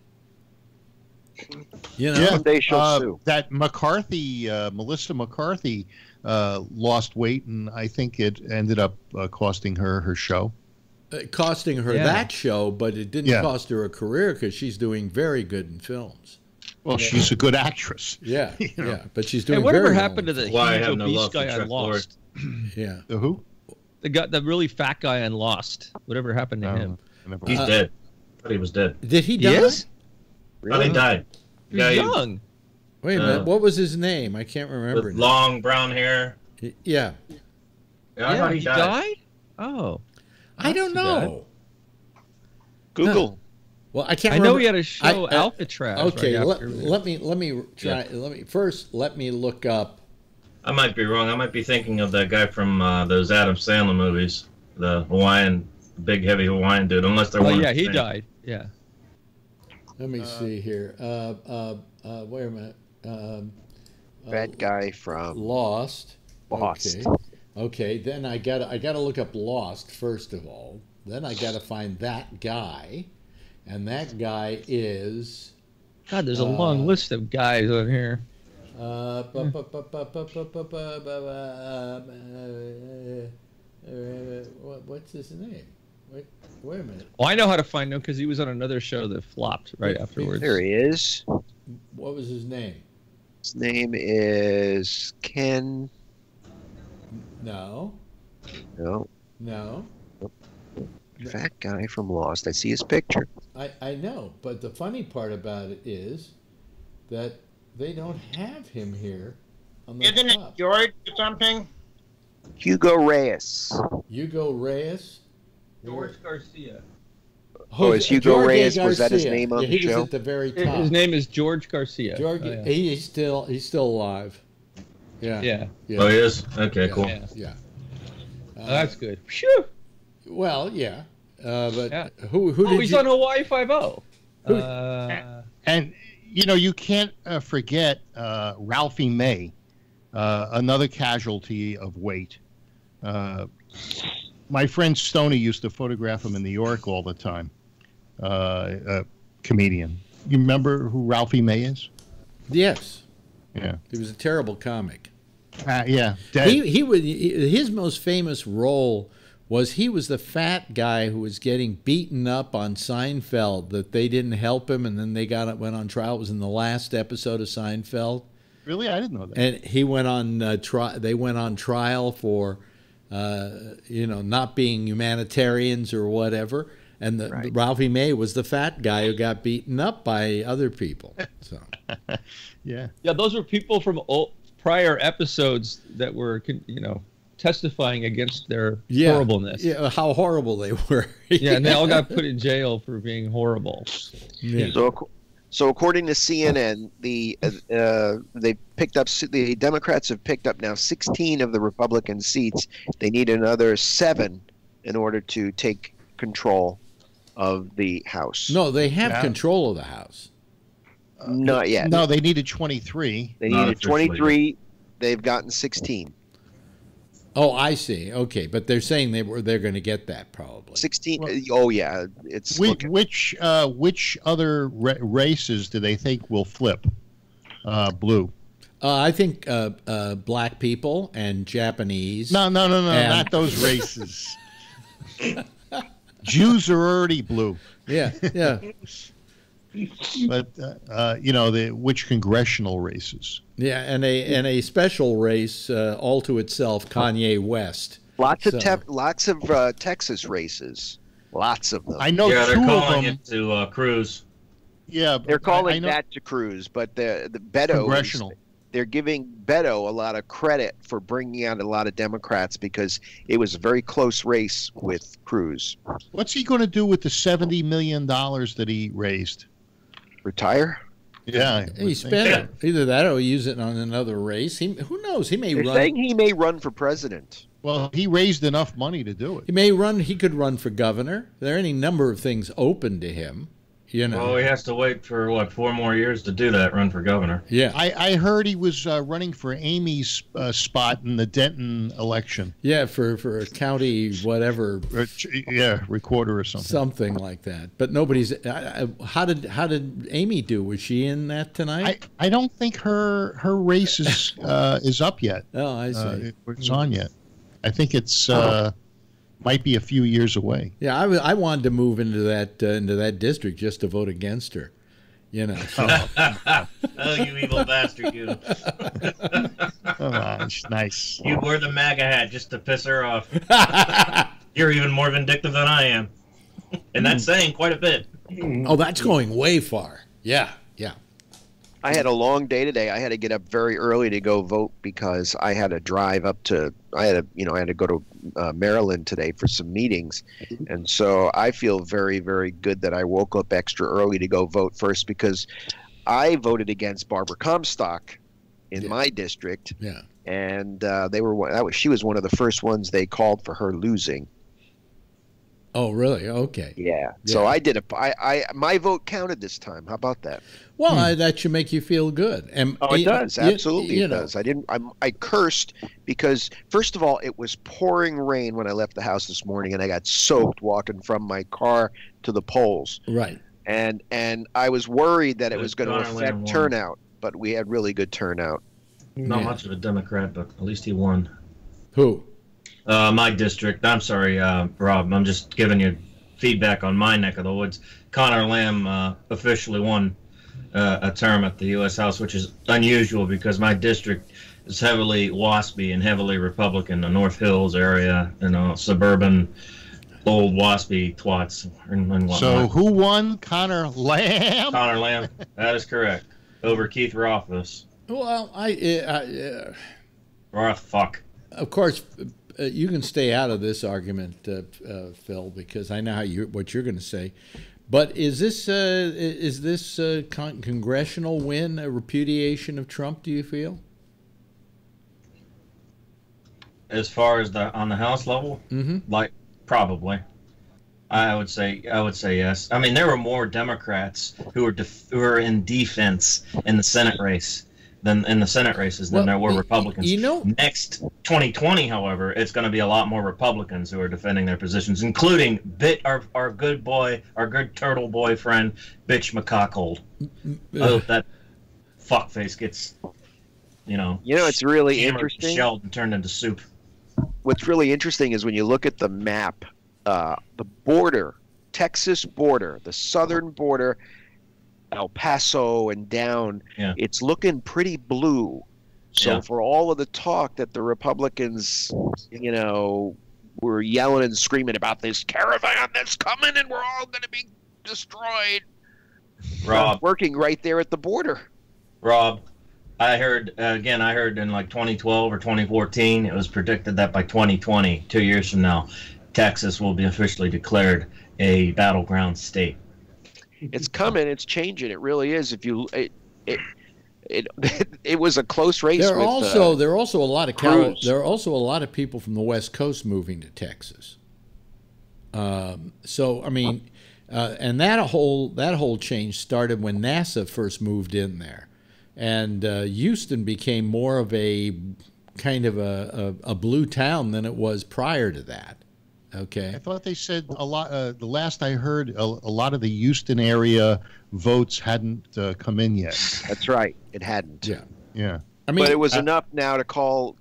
Someday she'll sue. That McCarthy, Melissa McCarthy, lost weight, and I think it ended up costing her show. Costing her that show, but it didn't cost her a career because she's doing very good in films. Well, she's a good actress. Yeah, but she's doing. Hey, whatever very happened to the huge obese guy on Lost? Yeah, the who? The really fat guy on Lost. Whatever happened to him? He's dead. I thought he was dead. Did he die? Yes? Really? He died. He was young. Wait a minute. What was his name? I can't remember. With long brown hair. Yeah. I thought he died. Oh. I don't know. Google. Huh. Well, I can't. I remember. know he had a show, Alcatraz. Okay, right let me try. Let me look up. I might be wrong. I might be thinking of that guy from those Adam Sandler movies, the Hawaiian, big heavy Hawaiian dude. Unless they're one. Yeah, he died. Yeah. Let me see here. Wait a minute. Bad guy from Lost. Lost. Okay. Then I gotta look up Lost first of all. Then I gotta find that guy, and that guy is. God, there's a long list of guys on here. What's his name? Wait a minute. Well, I know how to find him because he was on another show that flopped right afterwards. There he is. What was his name? His name is Ken. No. Fat guy from Lost. I see his picture. I know, but the funny part about it is that they don't have him here on the Isn't top. it George or something? Hugo Reyes. Hugo Reyes? George Garcia. Oh, is Hugo Jorge Reyes? Garcia. Was that his name on the he show? was at the very top. His name is George Garcia. He's still alive. Yeah. Yeah. Oh, he is? Okay, cool. Yeah. That's good. Phew. Well, yeah. But who did he's you... on Hawaii Five-0. And, you can't forget Ralphie May, another casualty of weight. My friend Stoney used to photograph him in New York all the time. A comedian. You remember who Ralphie May is? Yes. Yeah. He was a terrible comic. Yeah. His most famous role was he was the fat guy who was getting beaten up on Seinfeld, that they didn't help him, and then they went on trial. It was in the last episode of Seinfeld. Really? I didn't know that. And he went on trial. They went on trial for, not being humanitarians or whatever. And Ralphie May was the fat guy who got beaten up by other people. So, yeah. Those were people from prior episodes that were, testifying against their horribleness. Yeah, how horrible they were. Yeah, and they all got put in jail for being horrible. Yeah. So according to CNN, the Democrats have picked up now 16 of the Republican seats. They need another 7 in order to take control of the House. No, they have control of the House. Not yet. No, they needed 23. They needed 23. They've gotten 16. Oh, I see. Okay, but they're saying they're going to get that probably. 16. Oh yeah, it's which other races do they think will flip blue? I think black people and Japanese. No, not those races. Jews are already blue. Yeah. But which congressional races? Yeah, and a special race all to itself, Kanye West. Lots of Texas races. Lots of them. I know. Yeah, they're two calling of them, it to Cruz. Yeah, they're calling that to Cruz, but the Beto congressional. They're giving Beto a lot of credit for bringing out a lot of Democrats because it was a very close race with Cruz. What's he going to do with the $70 million that he raised? Retire? Yeah, he spent it. Either that or use it on another race. Who knows? He may They're run. saying he may run for president. Well, he raised enough money to do it. He may run. He could run for governor. There are any number of things open to him. Well, he has to wait for 4 more years to do that. Run for governor. Yeah, I heard he was running for Amy's spot in the Denton election. Yeah, for a county whatever. Recorder or something. Something like that. But nobody's. How did Amy do? Was she in that tonight? I don't think her race is up yet. Oh, I see. It's on yet. I think it's might be a few years away. Yeah, I wanted to move into that district just to vote against her. So. Oh, you evil bastard, you. Oh, nice. You wear the MAGA hat just to piss her off. You're even more vindictive than I am. And that's saying quite a bit. Oh, that's going way far. Yeah. I had a long day today. I had to get up very early to go vote because I had to drive up to. I had to go to Maryland today for some meetings, and so I feel very, very good that I woke up extra early to go vote first because I voted against Barbara Comstock in my district. Yeah, and she was one of the first ones they called for her losing. Oh, really? Okay. Yeah. So I did my vote counted this time. How about that? Well, that should make you feel good. And it does. Absolutely, it does. I cursed because first of all, it was pouring rain when I left the house this morning, and I got soaked walking from my car to the polls. Right. And I was worried that it was going to affect turnout, but we had really good turnout. Not much of a Democrat, but at least he won. Who? My district. I'm sorry, Rob. I'm just giving you feedback on my neck of the woods. Connor Lamb officially won a term at the U.S. House, which is unusual because my district is heavily WASPy and heavily Republican. The North Hills area, suburban, old WASPy twats and whatnot. So who won? Connor Lamb? Connor Lamb. That is correct. Over Keith Rothfuss. Well, fuck. Of course, you can stay out of this argument, Phil, because I know what you're going to say. But is this congressional win a repudiation of Trump? Do you feel? As far as on the House level, like probably, I would say yes. I mean, there were more Democrats who were in defense in the Senate race than in the Senate races than there were Republicans. Next 2020, however, it's going to be a lot more Republicans who are defending their positions, including our good boy, our good turtle boyfriend, Bitch McCockhold. I hope that fuckface gets, it's really interesting. Shelled and turned into soup. What's really interesting is when you look at the map, the border, Texas border, the southern border, El Paso and down, it's looking pretty blue. So for all of the talk that the Republicans, were yelling and screaming about this caravan that's coming and we're all going to be destroyed. Rob, working right there at the border. Rob, I heard in like 2012 or 2014, it was predicted that by 2020, 2 years from now, Texas will be officially declared a battleground state. It's coming. It's changing. It really is. If you, it was a close race. There are also a lot of there are also a lot of people from the West Coast moving to Texas. So I mean, And that whole change started when NASA first moved in there, and Houston became more of a kind of a blue town than it was prior to that. Okay. I thought they said a lot. The last I heard, a lot of the Houston area votes hadn't come in yet. That's right. It hadn't. Yeah. Yeah. I mean, but it was enough now to call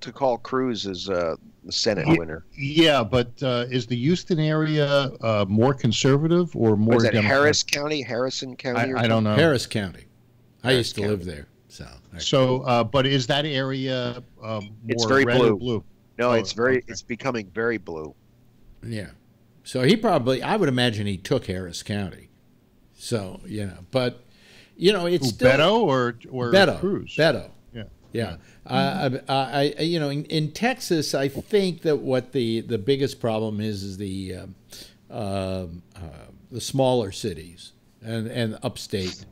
Cruz as the Senate winner. Yeah, but is the Houston area more conservative or more? Was that Democratic? Harris County, Harrison County? I don't know. Harris County. I used to live there. But is that area more it's very red blue. or blue? No, Oh, it's becoming very blue. Yeah. So he probably, I would imagine he took Harris County. So, but, it's still. Beto or Beto. Cruz? Beto. Yeah. In Texas, I think that what the biggest problem is the smaller cities and upstate,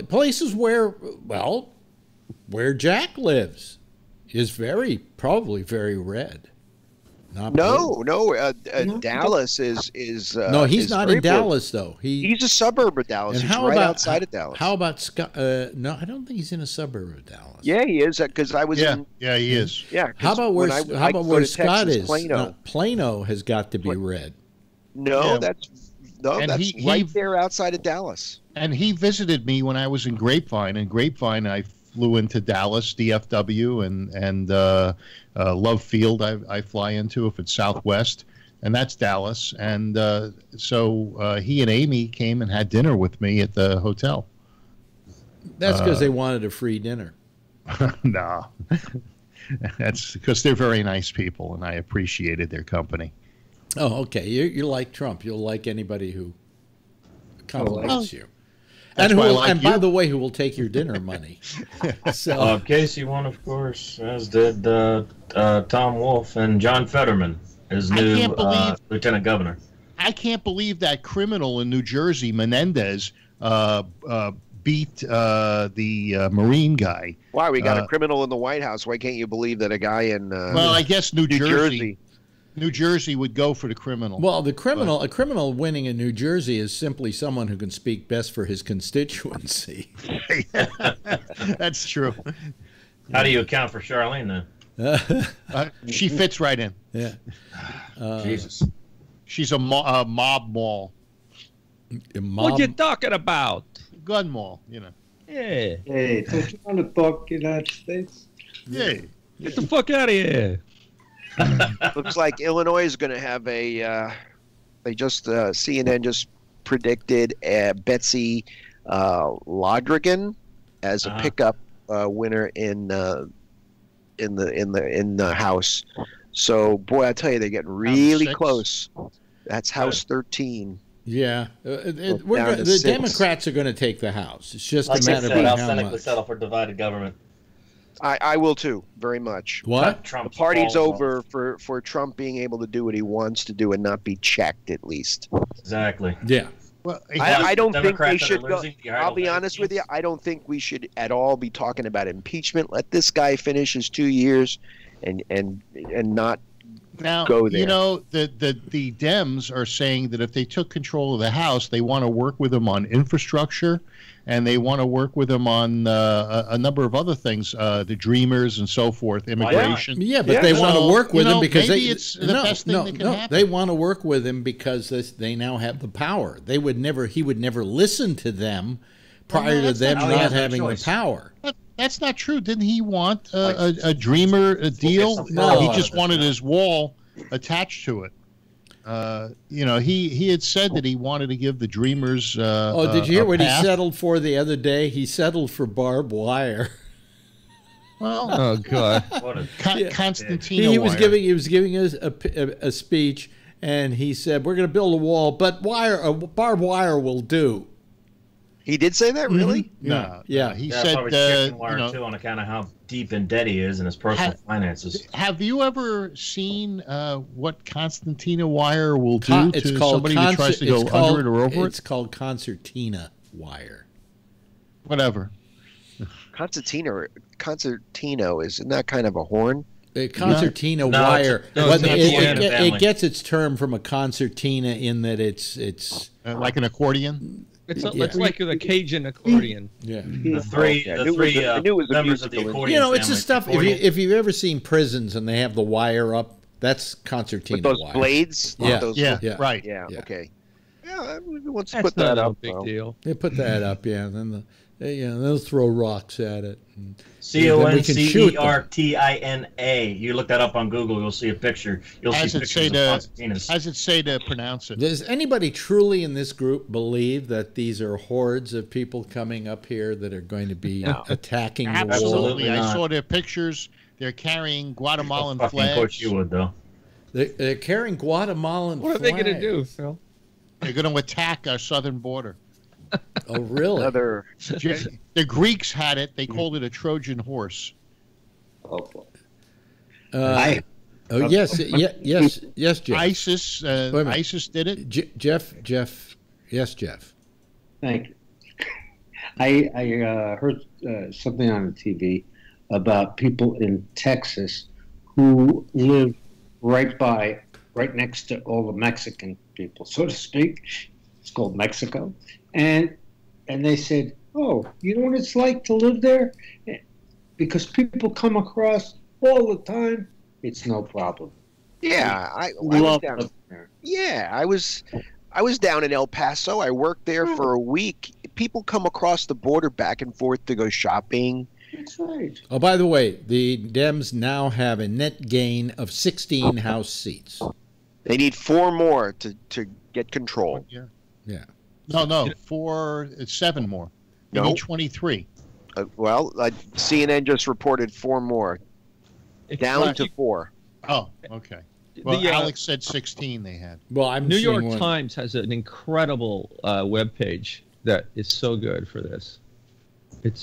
places where Jack lives is probably very red. No. Dallas is. No, he's is not very in blue. Dallas though. He's a suburb of Dallas. And He's right outside of Dallas. How about Scott? No, I don't think he's in a suburb of Dallas. Yeah, he is because I was in. Yeah, he is. Yeah. How about where Scott Texas, is? Plano. No, Plano has got to be red. No, that's he right there outside of Dallas. And he visited me when I was in Grapevine. In Grapevine, I flew into Dallas, DFW, and Love Field I fly into if it's Southwest, and that's Dallas. And so he and Amy came and had dinner with me at the hotel. That's because they wanted a free dinner. No. That's because they're very nice people, and I appreciated their company. Oh, okay. You're like Trump. You'll like anybody who compliments you. That's And, why I like and by the way, who will take your dinner money. So Casey won, of course, as did Tom Wolf and John Fetterman, his new lieutenant governor. I can't believe that criminal in New Jersey, Menendez, beat the Marine guy. Why? We got a criminal in the White House. Why can't you believe that a guy in well, I guess New Jersey would go for the criminal. Well, a criminal winning in New Jersey is simply someone who can speak best for his constituency. That's true. How do you account for Charlene then? She fits right in. Yeah. Jesus. She's a mob mall. What you talking about? Gun mall, Yeah. Hey, don't you want to talk United States? Yeah. Get the fuck out of here. Looks like Illinois is going to have a. They just CNN just predicted Betsy Lodrigan as a pickup winner in the House. So boy, I tell you, they're getting really close. That's House 13. Yeah, the Democrats are going to take the House. It's just a matter of I'll how cynically much. settle for divided government. I will too, very much. What? The party's over for Trump being able to do what he wants to do and not be checked, at least. Exactly. Yeah. Well, I don't think they Democrats should that are go. losing, the I'll be idol honest with you. I don't think we should at all be talking about impeachment. Let this guy finish his 2 years, and not now go there. The Dems are saying that if they took control of the House, they want to work with them on infrastructure, and they want to work with them on a number of other things, the Dreamers and so forth, immigration. Yeah, but they want to work with him because maybe it's the best thing that can happen. They want to work with him because they now have the power. He would never listen to them prior to them not having the power. That's not true. Didn't he want a Dreamer deal? No, he just wanted his wall attached to it. He had said that he wanted to give the Dreamers. Did you hear what he settled for the other day? He settled for barbed wire. Well, oh god, Constantino. He was giving a speech, and he said, "We're going to build a wall, but barbed wire will do." He did say that, really? No. Yeah. He Yeah, said, probably chicken wire too, on account of how deep in debt he is in his personal finances. Have you ever seen what Constantino wire will do to somebody that tries to go under it or over it? It's called concertina wire. Whatever. Concertino, isn't that kind of a horn? A concertina wire. It gets its term from a concertina in that it's like an accordion. It's like a Cajun accordion. Yeah. The three members of the accordion. You know, it's the family. stuff. If you've ever seen prisons and they have the wire up, that's concertina With those wire. blades. Yeah. Those, right. Yeah. Okay. Yeah. Let's That's put that not up. a big deal. They put that up. Yeah. And then they'll throw rocks at it. CONCERTINA. You look that up on Google, you'll see a picture. You'll see pictures of concertinas. How does it say to pronounce it? Does anybody truly in this group believe that these are hordes of people coming up here that are going to be attacking the wall? Absolutely. I saw their pictures. They're carrying Guatemalan flags. Of course you would, though. They're carrying Guatemalan flags. What are they going to do, Phil? They're going to attack our southern border. Oh, really? The Greeks had it. They called it a Trojan horse. Yes, Jeff. ISIS did it. Jeff. Yes, Jeff. Thank you. I heard something on the TV about people in Texas who live right next to all the Mexican people, so to speak. It's called Mexico. And they said, oh, you know what it's like to live there? Because people come across all the time. It's no problem. Yeah, I was down there. Yeah, I was down in El Paso. I worked there for a week. People come across the border back and forth to go shopping. That's right. Oh, by the way, the Dems now have a net gain of 16 House seats. They need 4 more to get control. Yeah. No. 7 more. They need 23. CNN just reported 4 more. Down to 4. Oh, okay. Well, Alex said 16 they had. Well, New York Times has an incredible webpage that is so good for this.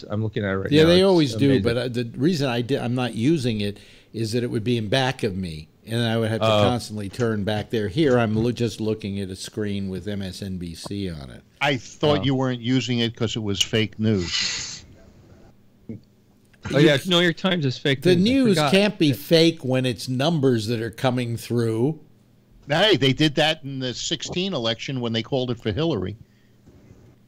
I'm looking at it right now. Yeah, they always amazing. do, but the reason I'm not using it is that it would be in back of me, and I would have to constantly turn back there. Here, I'm just looking at a screen with MSNBC on it. I thought you weren't using it because it was fake news. Oh, yeah, New York Times is fake The news. news can't be fake when it's numbers that are coming through. Hey, they did that in the 2016 election when they called it for Hillary.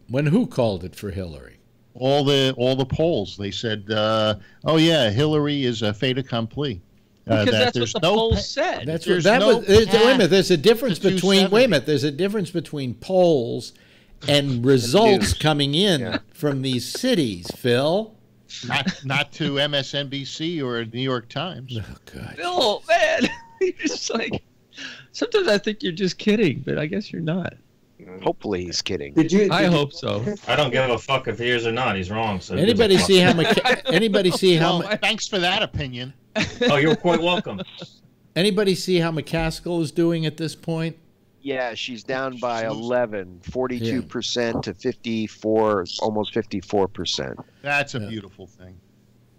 When who called it for Hillary? All the polls. They said, "Oh yeah, Hillary is a fait accompli." Because that's what the polls said. That's what that was. Wait a minute. There's a difference between. Wait a minute. There's a difference between polls and results coming in from these cities, Phil. Not to MSNBC or New York Times. Oh God. Phil, man, you're just like. Sometimes I think you're just kidding, but I guess you're not. Hopefully he's kidding. I hope so. I don't give a fuck if he is or not. He's wrong. So Anybody see how? Thanks for that opinion. Oh, you're quite welcome. Anybody see how McCaskill is doing at this point? Yeah, she's down by 11, 42% to 54, almost 54%. That's a beautiful thing.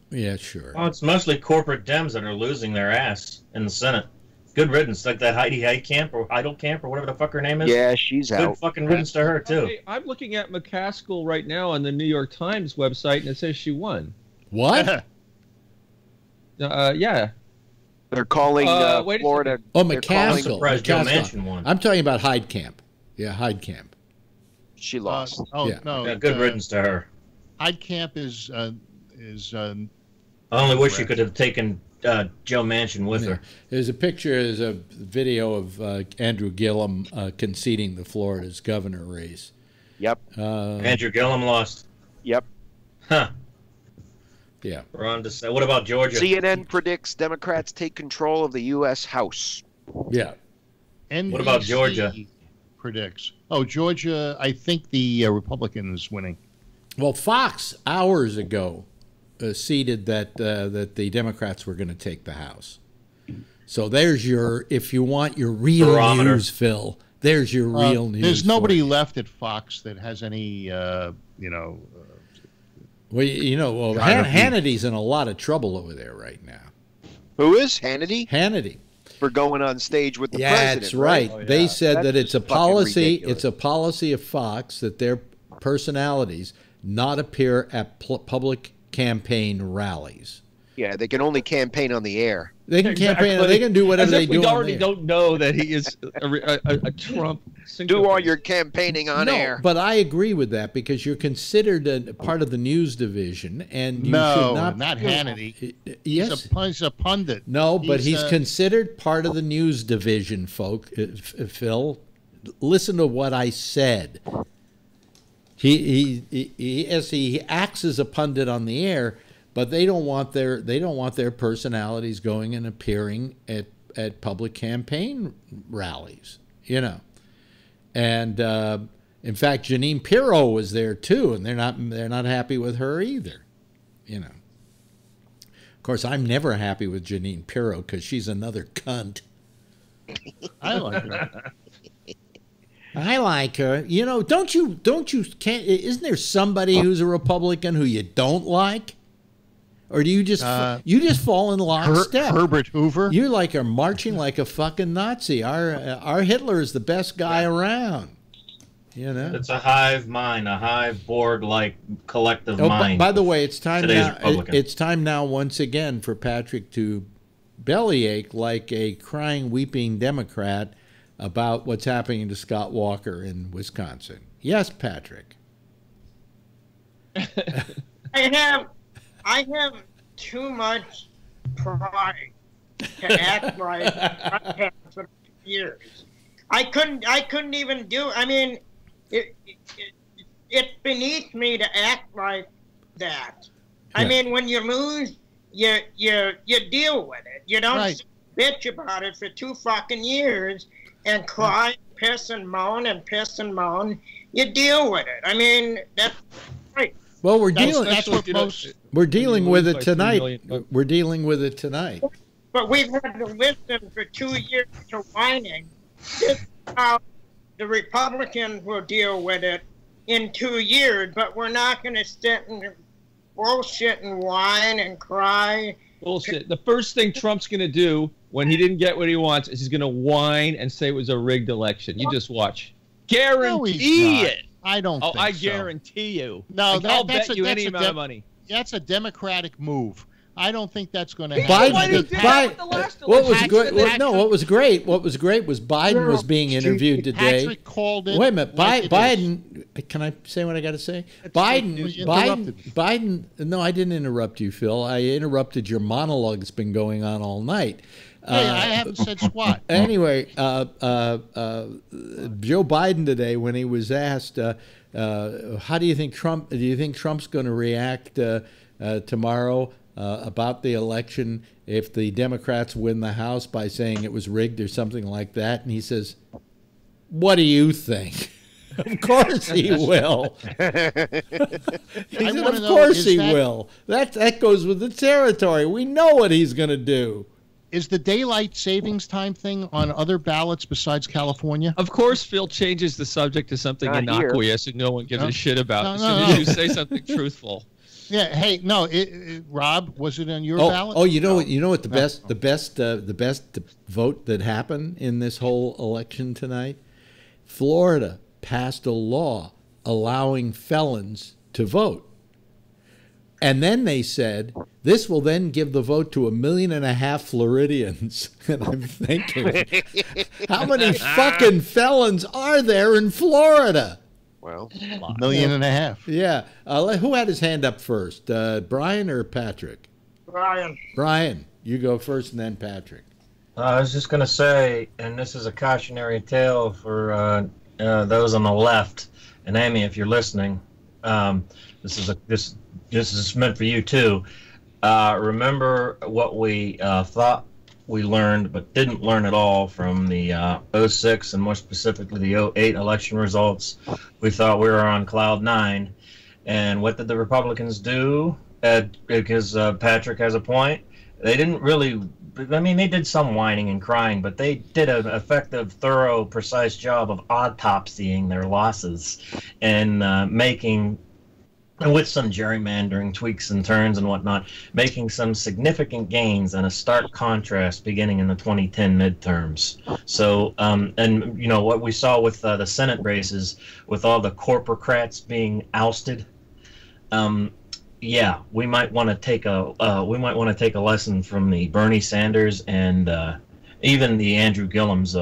Yeah, sure. Well, it's mostly corporate Dems that are losing their ass in the Senate. Good riddance, like that Heidi Heitkamp or Heidelkamp or whatever the fuck her name is. Yeah, she's out. Good fucking riddance to her too. I'm looking at McCaskill right now on the New York Times website, and it says she won. What? Yeah. They're calling Florida. Oh, McCaskill. Joe Manchin won. I'm talking about Heitkamp. Yeah, Heitkamp. She lost. No. Yeah, good riddance to her. Heitkamp is. I only wish you could have taken Joe Manchin with her. There's a picture, there's a video of Andrew Gillum conceding the Florida's governor race. Yep. Andrew Gillum lost. Yep. Huh. Yeah. We're on to say, what about Georgia? CNN predicts Democrats take control of the U.S. House. Yeah. NBC what about Georgia? Predicts. Oh, Georgia, I think the Republican is winning. Well, Fox hours ago seeded that the Democrats were going to take the House. So there's your, if you want your real news, Phil, there's your real news. There's nobody left at Fox that has any, Well, Hannity's in a lot of trouble over there right now. Who is Hannity? Hannity. For going on stage with the president. Yeah, that's right. Oh, yeah. They said that it's a policy. It's a policy of Fox that their personalities not appear at public campaign rallies. Yeah, they can only campaign on the air. They can campaign. They can do whatever they do. We already don't know that he is a Trump. Do all your campaigning on air. But I agree with that because you're considered a part of the news division, and you should not Hannity. Yes, he's a pundit. No, but he's considered part of the news division, Phil. Listen to what I said. He acts as a pundit on the air, but they don't want their personalities going and appearing at public campaign rallies, you know. And in fact, Jeanine Pirro was there too, and they're not happy with her either, you know. Of course, I'm never happy with Jeanine Pirro because she's another cunt. I like her. I like her. You know, isn't there somebody who's a Republican who you don't like? Or do you just fall in lockstep? Herbert Hoover. You are marching like a fucking Nazi. Our Hitler is the best guy around. You know, it's a hive mind, a hive Borg-like collective mind. By the way, it's time now. Republican. It's time now once again for Patrick to bellyache like a crying, weeping Democrat about what's happening to Scott Walker in Wisconsin. Yes, Patrick. I have too much pride to act like I have for years. I couldn't even do. I mean, it's beneath me to act like that. Yeah. I mean, when you lose, you deal with it. You don't bitch about it for 2 fucking years and cry, piss and moan, and piss and moan. You deal with it. I mean, that's right. Well, we're dealing with it tonight. We're dealing with it tonight. But we've had to listen for 2 years to whining. This is how the Republicans will deal with it in 2 years, but we're not going to sit and bullshit and whine and cry. Bullshit. The first thing Trump's going to do when he didn't get what he wants is he's going to whine and say it was a rigged election. You just watch. Guarantee it. I don't think I so. guarantee you. No, I'll bet you any amount of money. That's a Democratic move. I don't think that's going to happen. What was great was Biden was being interviewed today. Patrick called in. Wait a minute, Biden. Can I say what I got to say? Biden. No, I didn't interrupt you, Phil. I interrupted your monologue that's been going on all night. Hey, I haven't said squat. Anyway, Joe Biden today, when he was asked, how do you think Trump's going to react tomorrow about the election if the Democrats win the House by saying it was rigged or something like that? And he says, "What do you think?" Of course he will. He said, "Of course he will." That goes with the territory. We know what he's going to do. Is the daylight savings time thing on other ballots besides California? Of course, Phil changes the subject to something innocuous and no one gives a shit about as soon as you say something truthful. Yeah. Hey, no, Rob, was it on your ballot? Oh, you know what? The best vote that happened in this whole election tonight. Florida passed a law allowing felons to vote. And then they said, this will then give the vote to 1.5 million Floridians. And I'm thinking, how many fucking felons are there in Florida? Well, 1.5 million. Yeah. Who had his hand up first, Brian or Patrick? Brian, you go first and then Patrick. I was just going to say, and this is a cautionary tale for those on the left, and Amy, if you're listening, this is meant for you too. Remember what we thought we learned, but didn't learn at all from the 06 and more specifically the 08 election results. We thought we were on cloud 9, and what did the Republicans do? Because Patrick has a point. They didn't really. I mean, they did some whining and crying, but they did an effective, thorough, precise job of autopsying their losses and making. And with some gerrymandering tweaks and turns and whatnot, making some significant gains and a stark contrast beginning in the 2010 midterms. So, and you know what we saw with the Senate races, with all the corporocrats being ousted, yeah, we might want to take a lesson from the Bernie Sanders and even the Andrew Gillum's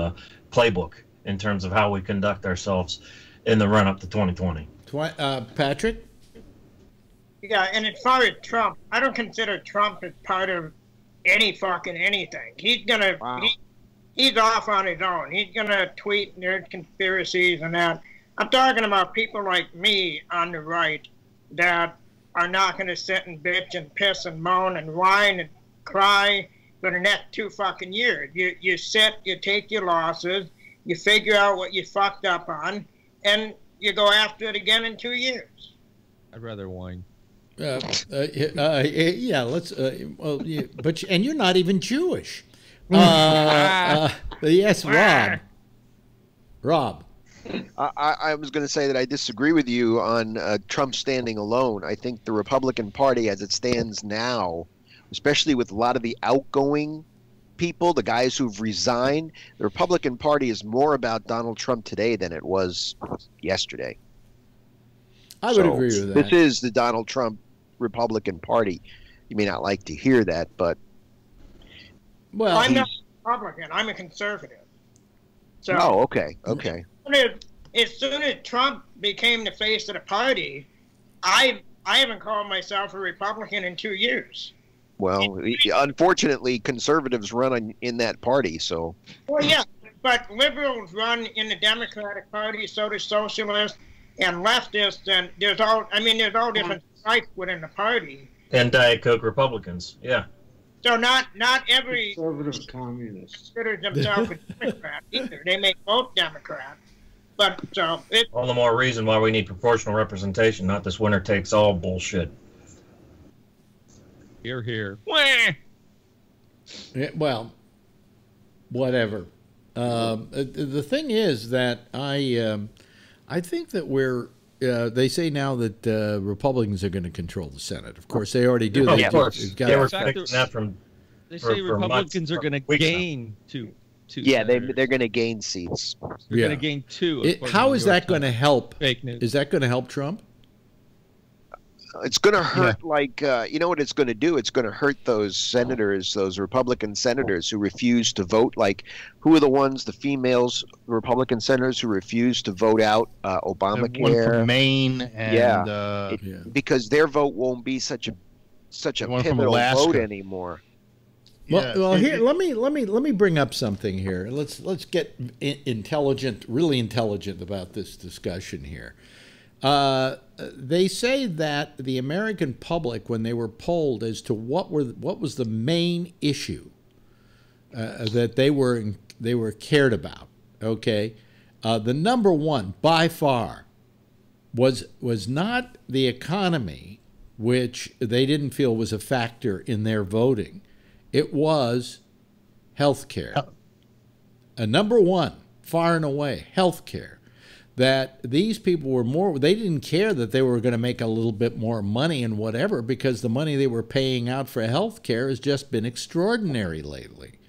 playbook in terms of how we conduct ourselves in the run up to 2020. Patrick? Yeah, and as far as Trump, I don't consider Trump as part of any fucking anything. He's gonna, he's off on his own. He's gonna tweet nerd conspiracies and that. I'm talking about people like me on the right that are not gonna sit and bitch and piss and moan and whine and cry for the next 2 fucking years. You sit, you take your losses, you figure out what you fucked up on, and you go after it again in 2 years. I'd rather whine. Yeah, let's. But and you're not even Jewish. Yes, Rob. Rob. I was going to say that I disagree with you on Trump standing alone. I think the Republican Party, as it stands now, especially with a lot of the outgoing people, the guys who've resigned, the Republican Party is more about Donald Trump today than it was yesterday. I would agree with that. This is the Donald Trump Republican Party. You may not like to hear that, but well, I'm not a Republican. I'm a conservative. So, oh, okay. As soon as Trump became the face of the party, I haven't called myself a Republican in 2 years. Well, unfortunately, conservatives run in that party, so. Well, yeah, but liberals run in the Democratic Party, so do socialists and leftists, and there's all different types within the party. And Diet Coke Republicans, yeah. So not every conservative communist considers themselves a Democrat either. They make both Democrats. But so all the more reason why we need proportional representation, not this winner takes all bullshit. Hear, hear. Yeah, well, whatever. The thing is that I think that they say now that Republicans are going to control the Senate. Of course, they already do. Of course. They were predicting that from. They say Republicans are going to gain two. Yeah, they're going to gain seats. They're going to gain 2. How is that going to help? Fake news. Is that going to help Trump? It's going to hurt, you know what it's going to do? It's going to hurt those senators, those Republican senators who refuse to vote. Like, who are the ones, the females, Republican senators who refuse to vote out Obamacare? One from Maine, and because their vote won't be such a pivotal vote anymore. Well, here let me bring up something here. Let's get really intelligent about this discussion here. They say that the American public, when they were polled as to what was the main issue that they were cared about, okay, the number one by far was not the economy, which they didn't feel was a factor in their voting. It was health care. Number one, far and away, health care. That these people were they didn't care that they were going to make a little bit more money and whatever, because the money they were paying out for health care has just been extraordinary lately.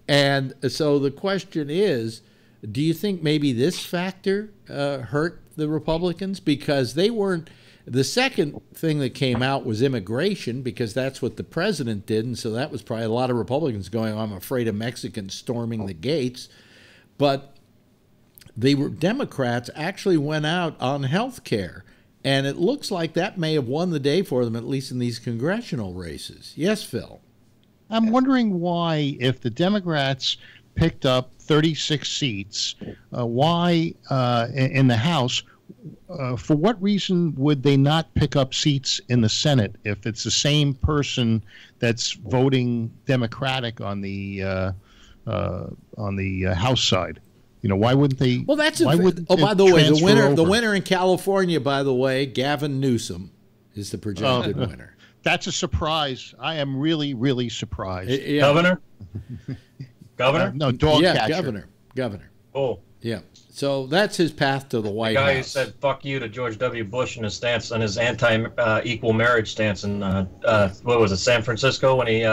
And so the question is, do you think maybe this factor hurt the Republicans? Because they weren't. The second thing that came out was immigration, because that's what the president did, and so that was probably a lot of Republicans going, I'm afraid of Mexicans storming the gates. But the Democrats actually went out on health care, and it looks like that may have won the day for them, at least in these congressional races. Yes, Phil? I'm wondering why, if the Democrats picked up 36 seats, why in the House, for what reason would they not pick up seats in the Senate if it's the same person that's voting Democratic on the House side? You know, why wouldn't they? Well, that's by the way, the winner in California, by the way, Gavin Newsom is the projected winner. That's a surprise. I am really, really surprised. Governor? No, dog catcher. Governor. Oh. Yeah. So that's his path to the White House. The guy who said "fuck you" to George W. Bush and his stance on his anti-equal marriage stance in what was it, San Francisco, when he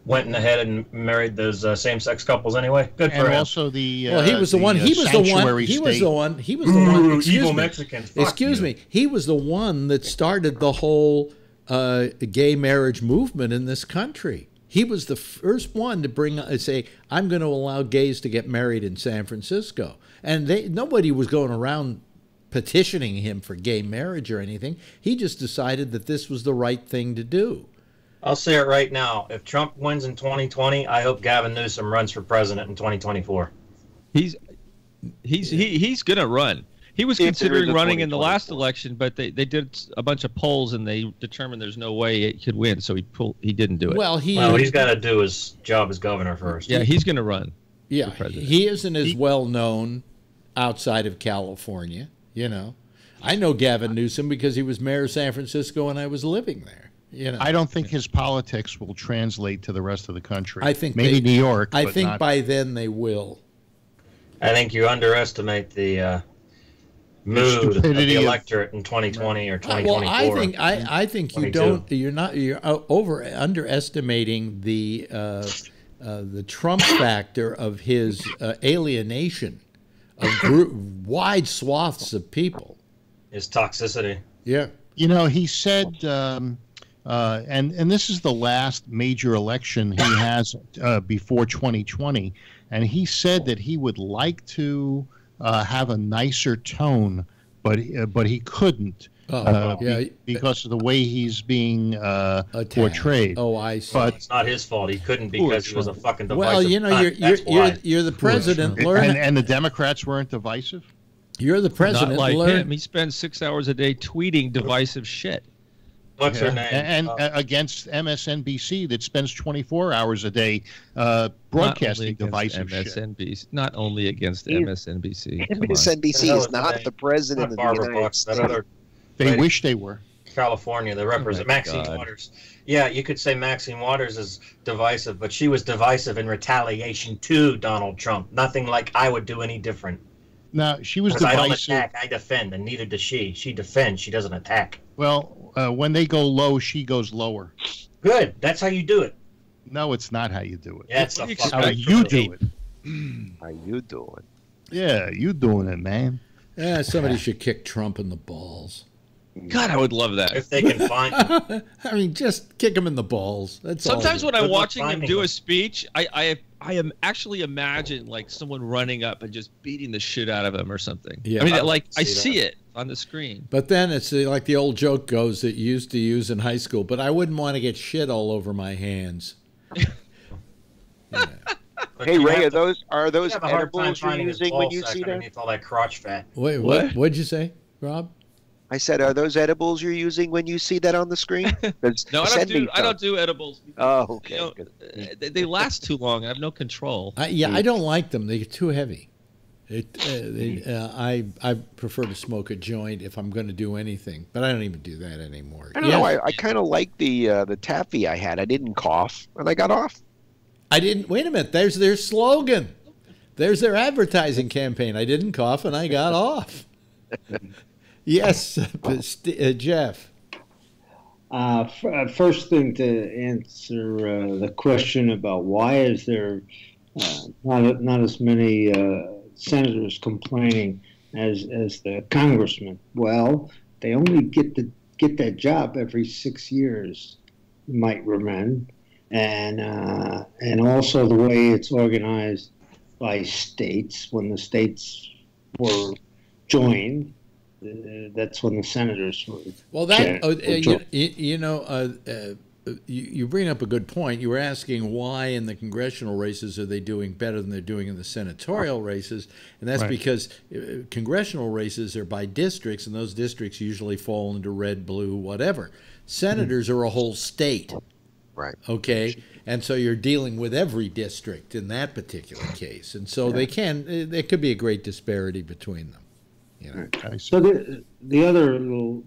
went ahead and married those same-sex couples anyway. Good for And him. also the Well, he was the one. He was the one. He was the one. He was the one. Excuse me. Mexicans. Excuse me. He was the one that started the whole gay marriage movement in this country. He was the first one to say, "I'm going to allow gays to get married in San Francisco," and nobody was going around petitioning him for gay marriage or anything. He just decided that this was the right thing to do. I'll say it right now. If Trump wins in 2020, I hope Gavin Newsom runs for president in 2024. He's going to run. He was considering running in the last election, but they did a bunch of polls and they determined there's no way it could win, so he didn't do it. Well, he's got to do his job as governor first. Yeah, he's going to run. Yeah, he isn't as well known outside of California. You know, I know Gavin Newsom because he was mayor of San Francisco and I was living there. You know, I don't think his politics will translate to the rest of the country. I think maybe New York. I but think not... by then they will. I think you underestimate the mood of the electorate in 2020 or 2024. Well, I think you don't. You're underestimating the Trump factor of his alienation of wide swaths of people. His toxicity. Yeah. You know, he said, and this is the last major election he has before 2020, and he said that he would like to have a nicer tone, but he couldn't because of the way he's being portrayed. Oh, I see. But it's not his fault. He couldn't because he was a fucking divisive. Well, you know, you're the president. And the Democrats weren't divisive? You're the president. Not like him. He spends 6 hours a day tweeting divisive shit. What's her name? And against MSNBC that spends 24 hours a day broadcasting divisive shit. Not only against MSNBC. MSNBC is not the president of the United States. They wish they were. California, they represent Maxine Waters. Yeah, you could say Maxine Waters is divisive, but she was divisive in retaliation to Donald Trump. Nothing like I would do any different. No, she was divisive. divisive. I don't attack, I defend, and neither does she. She defends, she doesn't attack. Well, when they go low, she goes lower. Good. That's how you do it. No, it's not how you do it. Yeah, it's how you do it. How you doing? Yeah, you doing it, man. Yeah, somebody should kick Trump in the balls. God, I would love that. If they can find him. I mean, just kick him in the balls. That's Sometimes all when I'm watching him do a speech, I am actually imagine like someone running up and just beating the shit out of him or something. Yeah. I mean, I see it on the screen. But then it's like the old joke goes that you used to use in high school, but I wouldn't want to get shit all over my hands. Yeah. Hey, Ray, are those edibles you're using when you see that? It's all that crotch fat. Wait, what? What'd you say, Rob? I said, are those edibles you're using when you see that on the screen? No, I don't do edibles. Oh, okay. You know, they last too long. I have no control. I don't like them. They're too heavy. I prefer to smoke a joint if I'm going to do anything, but I don't even do that anymore. I don't know. I kind of like the taffy I had. I didn't cough, and I got off. I didn't. Wait a minute. There's their slogan. There's their advertising campaign. I didn't cough, and I got off. Yes, Jeff. First thing to answer the question about why is there not as many senators complaining as the congressmen? Well, they only get that job every 6 years, you might remember, and also the way it's organized by states. When the states were joined, that's when the senators were. Well, you bring up a good point. You were asking why in the congressional races are they doing better than they're doing in the senatorial races, and that's because congressional races are by districts, and those districts usually fall into red, blue, whatever. Senators are a whole state. Right. Okay, and so you're dealing with every district in that particular case, and so there could be a great disparity between them. You know. So the other little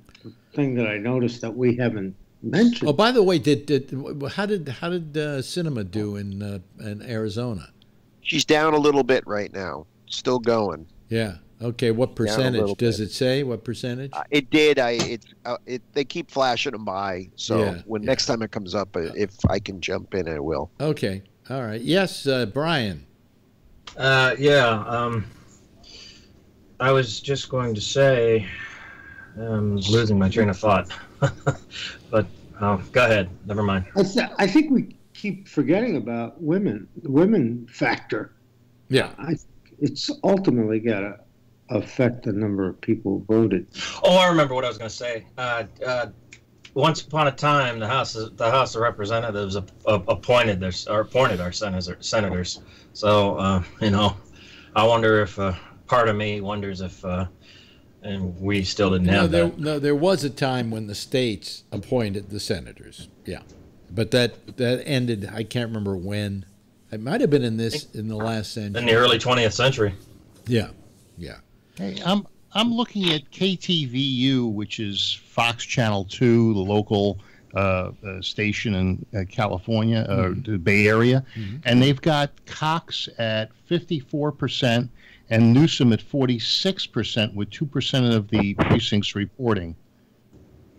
thing that I noticed that we haven't mentioned. Oh, by the way, how did Cinema do in Arizona? She's down a little bit right now. Still going. Yeah. Okay, what percentage? Does it say what percentage? It did. They keep flashing them by. So next time it comes up, if I can jump in, I will. Okay. All right. Yes, Brian. I was just going to say, I'm losing my train of thought. But go ahead. Never mind. I think we keep forgetting about women, the women factor. Yeah. It's ultimately got to affect the number of people who voted. Oh, I remember what I was going to say. Once upon a time, the House of Representatives appointed our senators. So I wonder if part of me wonders if, and we still didn't have that. No, there was a time when the states appointed the senators. Yeah, but that ended. I can't remember when. It might have been in the last century. In the early 20th century. Yeah. Hey, I'm looking at KTVU, which is Fox Channel 2, the local station in California, the Bay Area, and they've got Cox at 54% and Newsom at 46%, with 2% of the precincts reporting.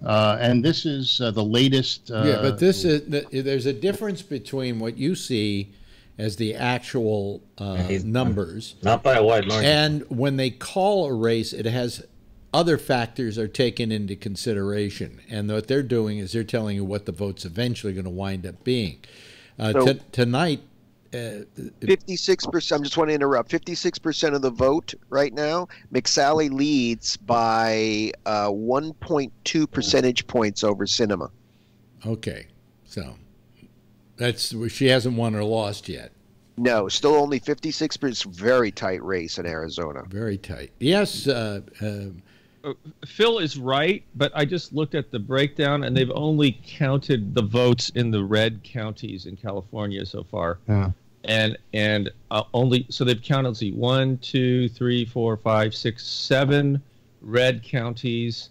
And this is the latest. But there's a difference between what you see as the actual numbers, not by a wide margin, and when they call a race, it has other factors are taken into consideration, and what they're doing is they're telling you what the vote's eventually going to wind up being. Tonight, 56%. I'm just want to interrupt. 56% of the vote right now. McSally leads by 1.2 percentage points over Sinema. Okay, so. She hasn't won or lost yet. No, still only 56%. Very tight race in Arizona. Very tight. Yes. Phil is right, but I just looked at the breakdown, and they've only counted the votes in the red counties in California so far. Yeah. And only so they've counted 1, 2, 3, 4, 5, 6, 7 red counties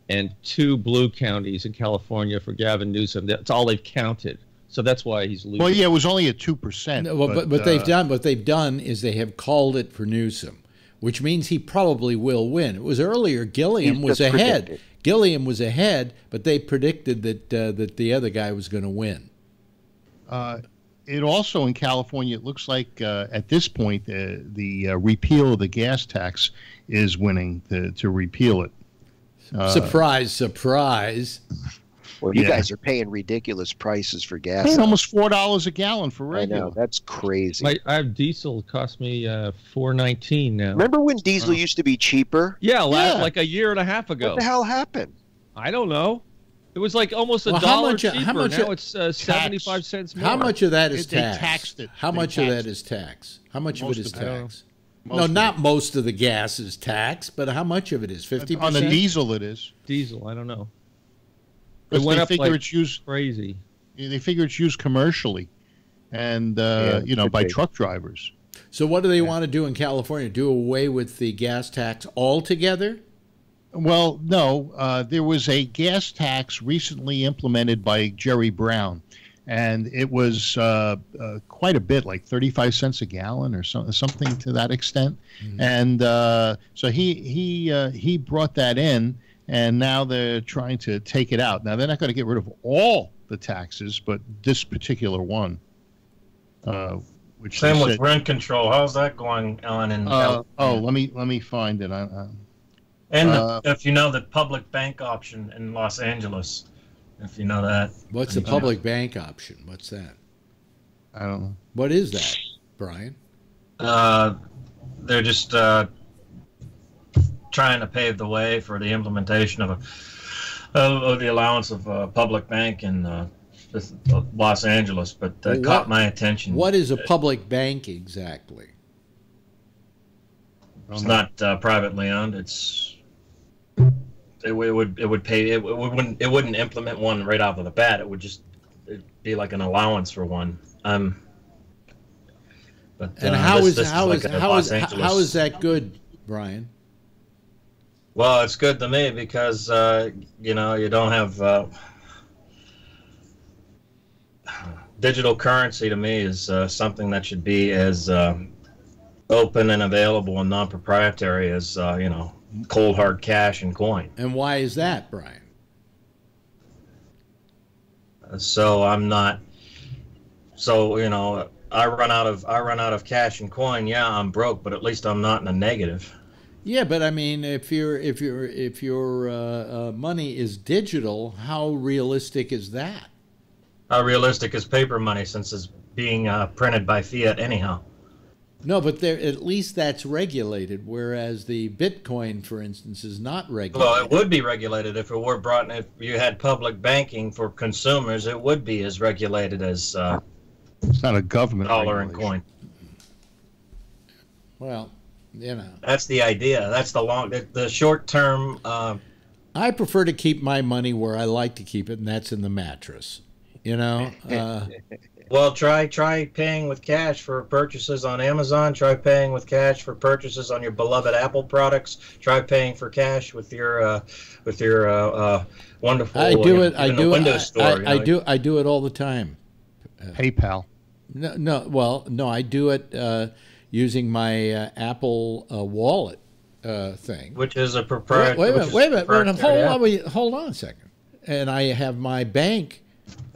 and 2 blue counties in California for Gavin Newsom. That's all they've counted. So that's why he's losing. Well, yeah, it was only at 2%. No, but what they've done is they have called it for Newsom, which means he probably will win. It was earlier Gilliam was ahead. Predicted. Gilliam was ahead, but they predicted that the other guy was going to win. It also in California, it looks like at this point the repeal of the gas tax is winning to repeal it. Surprise, surprise. Well, you guys are paying ridiculous prices for gas. Paying almost $4 a gallon for regular. I know, that's crazy. I have diesel cost me $4.19 now. Remember when diesel used to be cheaper? Yeah, like a year and a half ago. What the hell happened? I don't know. It was like almost $1 cheaper. How much? Now it's 75 cents more. How much of that is tax? They taxed it. How much of that is tax? How much of it is tax? No, not most of the gas is tax, but how much of it is? 50%? On the diesel, it is. Diesel, I don't know. It went up like it's used crazy. They figure it's used commercially, and by truck drivers. So what do they want to do in California? Do away with the gas tax altogether? Well, no. There was a gas tax recently implemented by Jerry Brown, and it was quite a bit, like 35 cents a gallon or something to that extent. Mm-hmm. And so he brought that in. And now they're trying to take it out. Now, they're not going to get rid of all the taxes, but this particular one. Same with rent control. How's that going on in California? Let me find it. If you know the public bank option in Los Angeles, if you know that. What's the public bank option? What's that? I don't know. What is that, Brian? They're just... trying to pave the way for the implementation of the allowance of public bank in Los Angeles, but that caught my attention. What is a public bank exactly? It's not privately owned. It wouldn't implement one right off of the bat. It'd be like an allowance for one. How is that good, Brian? Well, it's good to me because, you don't have digital currency. To me is something that should be as open and available and non-proprietary as cold hard cash and coin. And why is that, Brian? So I'm not. So I run out of cash and coin. Yeah, I'm broke, but at least I'm not in a negative. Yeah, but I mean, if your money is digital, how realistic is that? How realistic is paper money since it's being printed by fiat anyhow? No, but at least that's regulated, whereas the Bitcoin, for instance, is not regulated. Well, it would be regulated if it were brought. If you had public banking for consumers, it would be as regulated as. It's not a government dollar and coin. Well, that's the idea. That's the short term. I prefer to keep my money where I like to keep it, and that's in the mattress. Well, try paying with cash for purchases on Amazon. Try paying with cash for purchases on your beloved Apple products. Try paying for cash with your wonderful. I do it. Windows store. I do it all the time. PayPal. No. I do it using my Apple Wallet thing, which is a proprietary. Wait a minute. Hold on a second. And I have my bank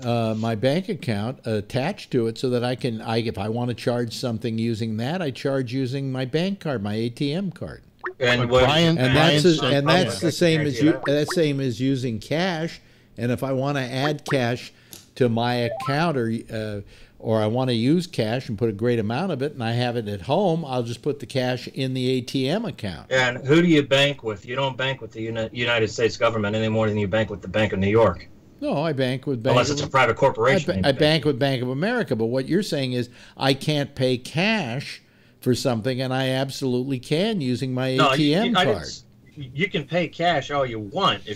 account attached to it so that if I want to charge something using that, I charge using my bank card, my ATM card. And that's the same as using cash. And if I want to add cash to my account or I want to use cash and put a great amount of it and I have it at home, I'll just put the cash in the ATM account. And who do you bank with? You don't bank with the United States government any more than you bank with the Bank of New York. No, I bank with unless it's a private corporation. I bank with Bank of America, but what you're saying is I can't pay cash for something, and I absolutely can using my ATM card. You can pay cash all you want,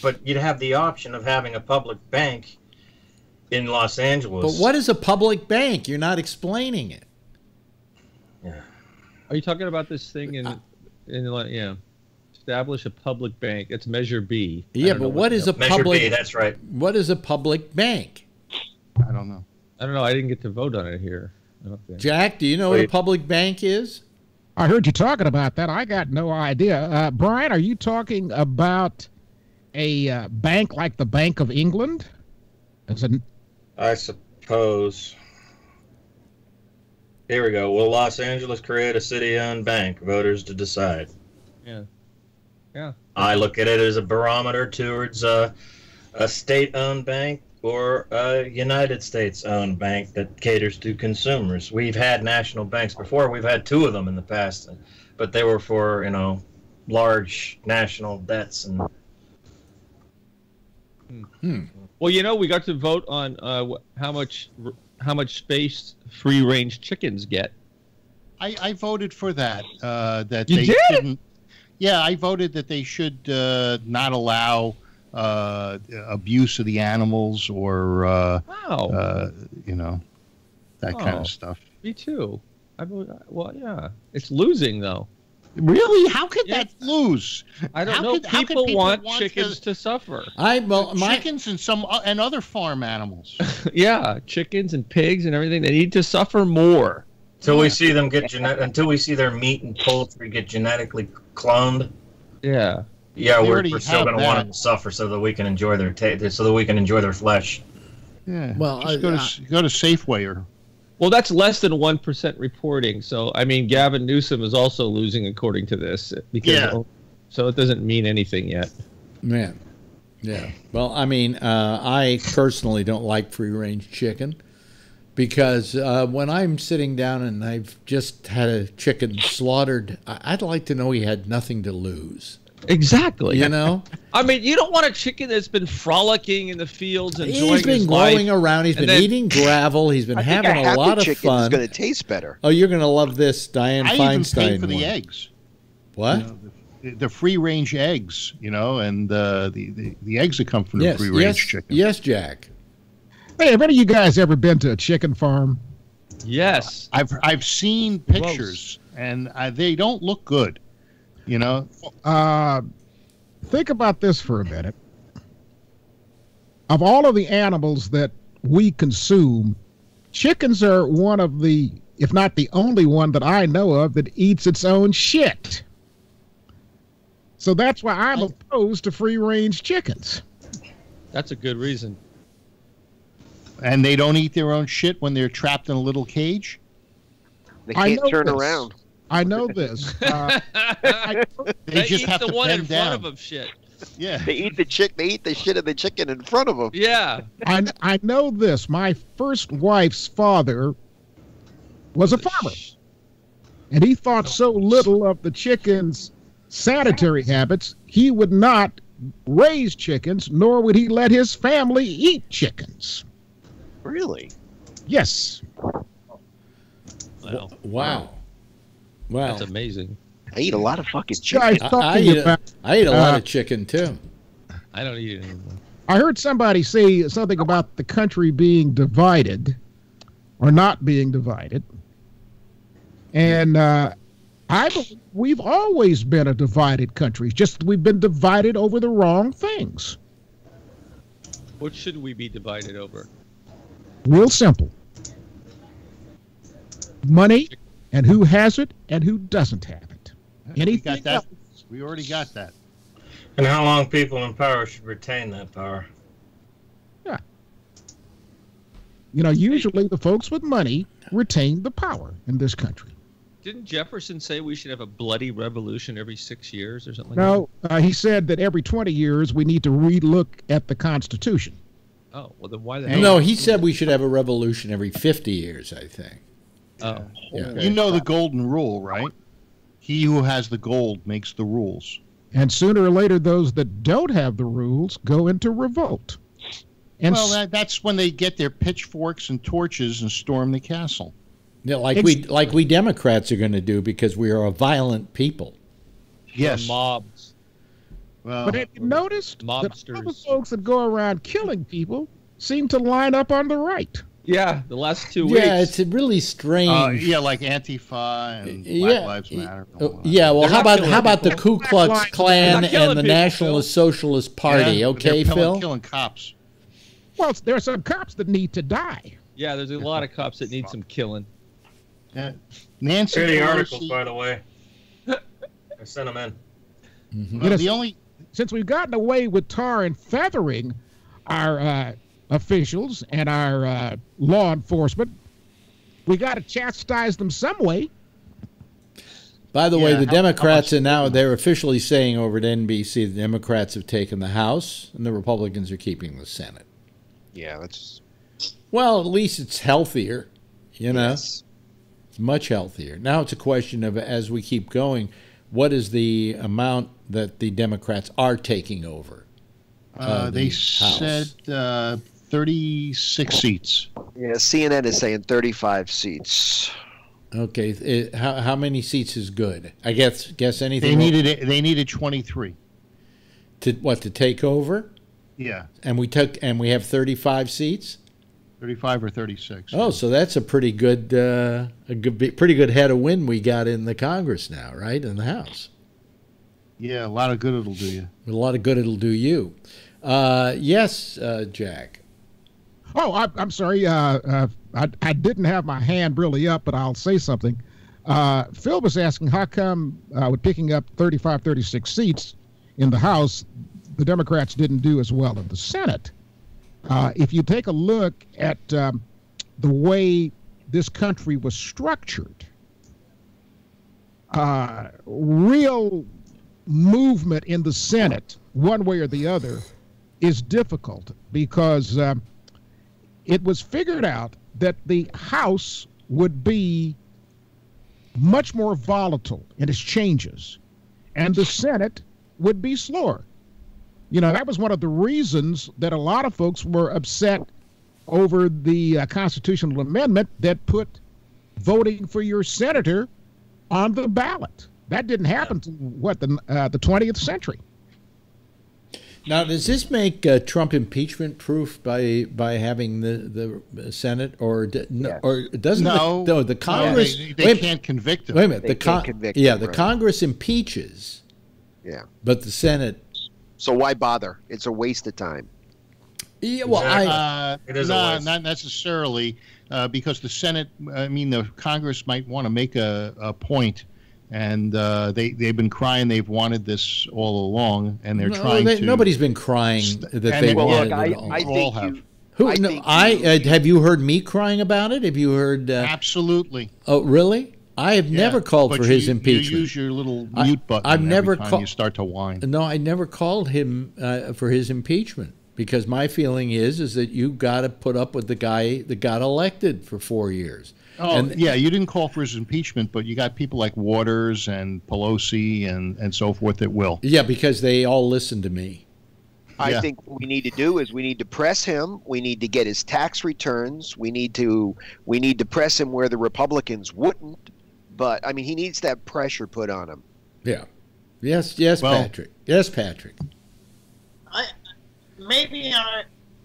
but you'd have the option of having a public bank in Los Angeles. But what is a public bank? You're not explaining it. Yeah. Are you talking about this thing establish a public bank? It's Measure B. Yeah, but what is a public? Measure B, that's right. What is a public bank? I don't know. I didn't get to vote on it here. Jack, do you know what a public bank is? I heard you talking about that. I got no idea. Brian, are you talking about a bank like the Bank of England? I suppose. Here we go. Will Los Angeles create a city-owned bank? Voters to decide. Yeah. I look at it as a barometer towards a state-owned bank or a United States-owned bank that caters to consumers. We've had national banks before. We've had two of them in the past, but they were for large national debts and. Well, we got to vote on how much space free-range chickens get. I voted for that. That you they did? shouldn't. Yeah, I voted that they should not allow abuse of the animals or that kind of stuff. Me too. It's losing though. Really? How could that lose? I don't know. People want chickens to suffer. Chickens and other farm animals. Yeah, chickens and pigs and everything. They need to suffer more. Until we see them until we see their meat and poultry get genetically cloned. Yeah. Yeah, we're still going to want them to suffer so that we can enjoy their their flesh. Yeah. Well, just go to Safeway or. Well, that's less than 1% reporting. So, Gavin Newsom is also losing according to this so it doesn't mean anything yet. Man. Yeah. Well, I personally don't like free-range chicken. Because when I'm sitting down and I've just had a chicken slaughtered, I'd like to know he had nothing to lose. Exactly. You know? You don't want a chicken that's been frolicking in the fields and he's been going around. He's been eating gravel. He's been having a lot of fun. It's going to taste better. Oh, you're going to love this Diane Feinstein I even paid for the eggs. What? The free-range eggs, and the eggs that come from the free-range chicken. Yes, Jack. Hey, have any of you guys ever been to a chicken farm? Yes. I've seen pictures, and they don't look good. Think about this for a minute. Of all of the animals that we consume, chickens are one of the if not the only one that I know of, that eats its own shit. So that's why I'm opposed to free-range chickens. That's a good reason. And they don't eat their own shit when they're trapped in a little cage? They can't turn around. I know this. They just eat have the to one bend in down. front of them. Shit. Yeah. They eat the shit of the chicken in front of them. Yeah. I know this. My first wife's father was a farmer. And he thought so little of the chickens' sanitary habits, he would not raise chickens, nor would he let his family eat chickens. Really? Yes. Wow. That's amazing. I eat a lot of fucking Guys chicken. I eat a lot of chicken, too. I don't eat it anymore. I heard somebody say something about the country being divided or not being divided. And I believe we've always been a divided country, just we've been divided over the wrong things. What should we be divided over? Real simple. Money and who has it and who doesn't have it. Anything We got that. We already got that. And how long people in power should retain that power? Yeah. You know, usually the folks with money retain the power in this country. Didn't Jefferson say we should have a bloody revolution every 6 years or something? No, he said that every 20 years we need to relook at the Constitution. Oh, well then why the No, he said we should have a revolution every 50 years, I think. Oh. Yeah. You know the golden rule, right? He who has the gold makes the rules. And sooner or later, those that don't have the rules go into revolt. And Well, that's when they get their pitchforks and torches and storm the castle. Yeah, like we Democrats are going to do because we are a violent people. Yes. Mobs. Well, but have you noticed that all the mobsters. folks that go around killing people seem to line up on the right? Yeah, the last 2 weeks. Yeah, it's really strange. yeah, like Antifa and Black Lives Matter. Yeah, well, They're how not about the Ku Klux Klan They're not killing and the people, Nationalist Socialist Party? Yeah, Okay, they're Phil? killing cops. Well, there are some cops that need to die. Yeah, there's a lot of cops that need some killing. Yeah. Nancy Here are the Pelosi- articles, by the way. I sent them in. Mm-hmm. Well, the only Since we've gotten away with tar and feathering our officials and our law enforcement, we got to chastise them some way. By the way, Yeah, the how Democrats much- are now, they're officially saying over at NBC, the Democrats have taken the House and the Republicans are keeping the Senate. Yeah, that's... Well, at least it's healthier, you know? Yes. It's much healthier. Now it's a question of, as we keep going, what is the amount that the Democrats are taking over? they House? said 36 seats. Yeah, CNN is saying 35 seats. Okay, how many seats is good? I guess anything. They needed 23. To take over? Yeah, And we have 35 seats. 35 or 36. Oh, so that's a pretty good pretty good head of wind we got in the Congress now, right? In the House. Yeah, a lot of good it'll do you. A lot of good it'll do you. Yes, Jack. Oh, I'm sorry. I didn't have my hand really up, but I'll say something. Phil was asking how come with picking up 35, 36 seats in the House, the Democrats didn't do as well in the Senate. If you take a look at the way this country was structured, real movement in the Senate, one way or the other, is difficult because it was figured out that the House would be much more volatile in its changes, and the Senate would be slower. You know, that was one of the reasons that a lot of folks were upset over the constitutional amendment that put voting for your senator on the ballot. That didn't happen to, the 20th century. Now, does this make Trump impeachment proof by having the Senate, or doesn't the Congress? They can't convict him. Wait a minute, They can't convict him, the right. Congress impeaches. Yeah. But the Senate. So why bother? It's a waste of time. Yeah, well, it is not necessarily, because the Senate, the Congress might want to make a point, and they've been crying. They've wanted this all along, and they're trying to. Nobody's been crying that they wanted it all. I think have. Have you heard me crying about it? Have you heard? Absolutely. Oh, really? I have never called for his impeachment. You use your little mute button. I've never every time you start to whine. No, I never called him for his impeachment. Because my feeling is that you got to put up with the guy that got elected for 4 years. Oh, yeah, you didn't call for his impeachment, but you got people like Waters and Pelosi and so forth that will. Yeah, because they all listen to me. I think what we need to do is we need to press him. We need to get his tax returns. We need to press him where the Republicans wouldn't. But I mean, he needs that pressure put on him. Yeah. Yes, Patrick. Yes, Patrick. Maybe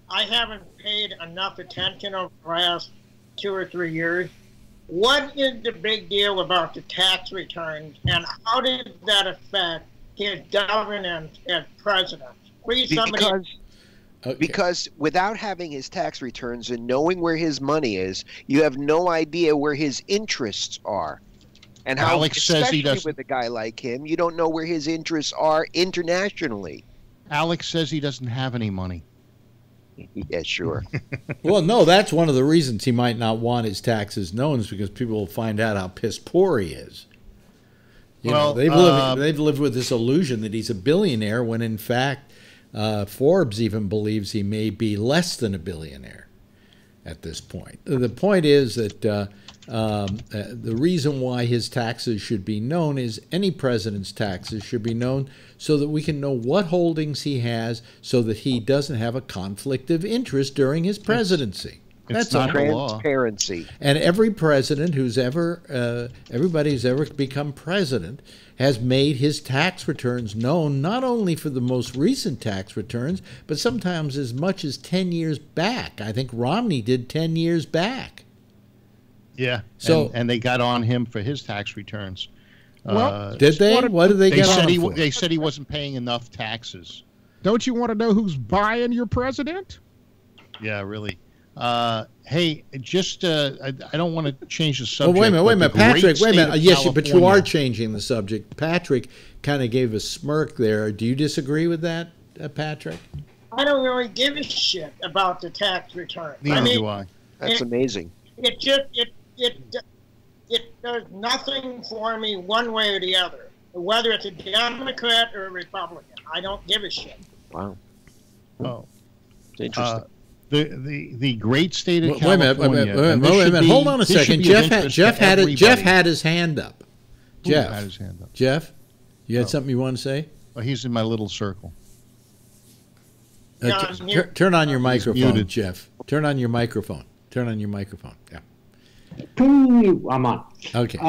I haven't paid enough attention over the last 2 or 3 years. What is the big deal about the tax returns, and how did that affect his governance as president? Please, somebody. Because without having his tax returns and knowing where his money is, you have no idea where his interests are. And how, Alex says he especially with a guy like him, you don't know where his interests are internationally. Alex says he doesn't have any money. Yeah, sure. Well, no, that's one of the reasons he might not want his taxes known, is because people will find out how piss poor he is. They've lived with this illusion that he's a billionaire when, in fact, Forbes even believes he may be less than a billionaire at this point. The point is that the reason why his taxes should be known is any president's taxes should be known so that we can know what holdings he has so that he doesn't have a conflict of interest during his presidency. That's not transparency. And every president who's ever, everybody who's ever become president has made his tax returns known, not only for the most recent tax returns, but sometimes as much as 10 years back. I think Romney did 10 years back. Yeah. So and they got on him for his tax returns. Well, did they? What did they get on him for? They said he wasn't paying enough taxes. Don't you want to know who's buying your president? Yeah, really. Hey, just I don't want to change the subject. Well, wait a minute, Patrick. Wait a minute. Yes, California. but you are changing the subject. Patrick kind of gave a smirk there. Do you disagree with that, Patrick? I don't really give a shit about the tax return. Neither do I. That's amazing. It does nothing for me one way or the other, whether it's a Democrat or a Republican. I don't give a shit. Wow. Oh, it's interesting. The great state of California. Wait a minute. Hold on a second. Jeff had his hand up. Jeff had his hand up. Jeff, you had something you want to say? Well, he's in my little circle. Turn on your microphone, Jeff. Turn on your microphone. Yeah. I'm on. Okay.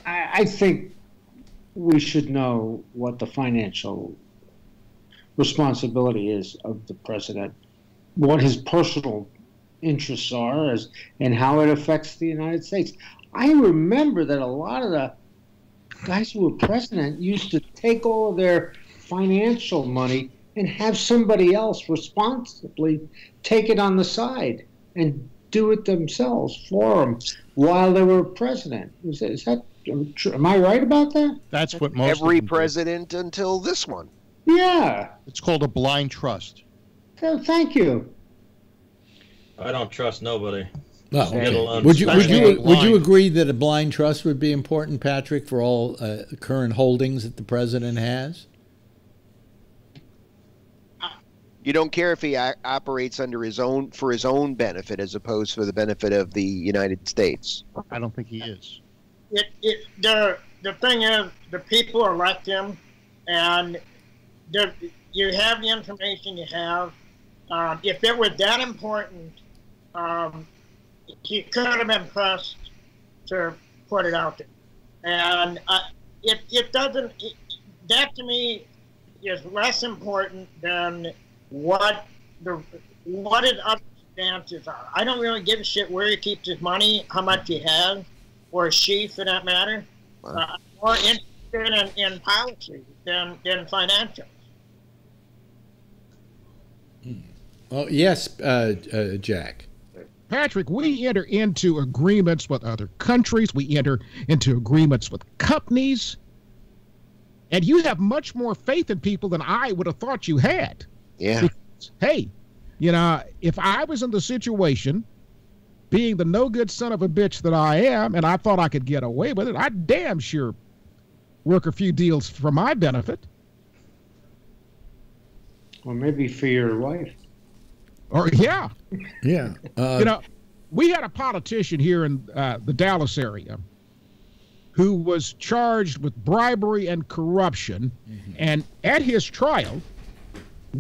I think we should know what the financial responsibility is of the president, what his personal interests are, and how it affects the United States. I remember that a lot of the guys who were president used to take all of their financial money and have somebody else responsibly take it on the side and do it themselves for them while they were president. Is that true? Am I right about that? That's what most every president until this one. Yeah. It's called a blind trust. So, thank you. I don't trust nobody. Oh, okay. Would you agree that a blind trust would be important, Patrick, for all current holdings that the president has? You don't care if he operates under his own benefit as opposed to the benefit of the United States. I don't think he is. The thing is, the people elect him, and you have the information you have. If it was that important, he could have been pressed to put it out there. And it doesn't. That to me is less important than what his other stances are. I don't really give a shit where he keeps his money, how much he has, or she for that matter. I'm more interested in policy than financial. Oh, yes, Jack. Patrick, we enter into agreements with other countries. We enter into agreements with companies. And you have much more faith in people than I would have thought you had. Yeah. Because, hey, if I was in the situation, being the no good son of a bitch that I am, and I thought I could get away with it, I'd damn sure work a few deals for my benefit. Or maybe for your wife. Or, yeah. Yeah. We had a politician here in the Dallas area who was charged with bribery and corruption. Mm-hmm. And at his trial,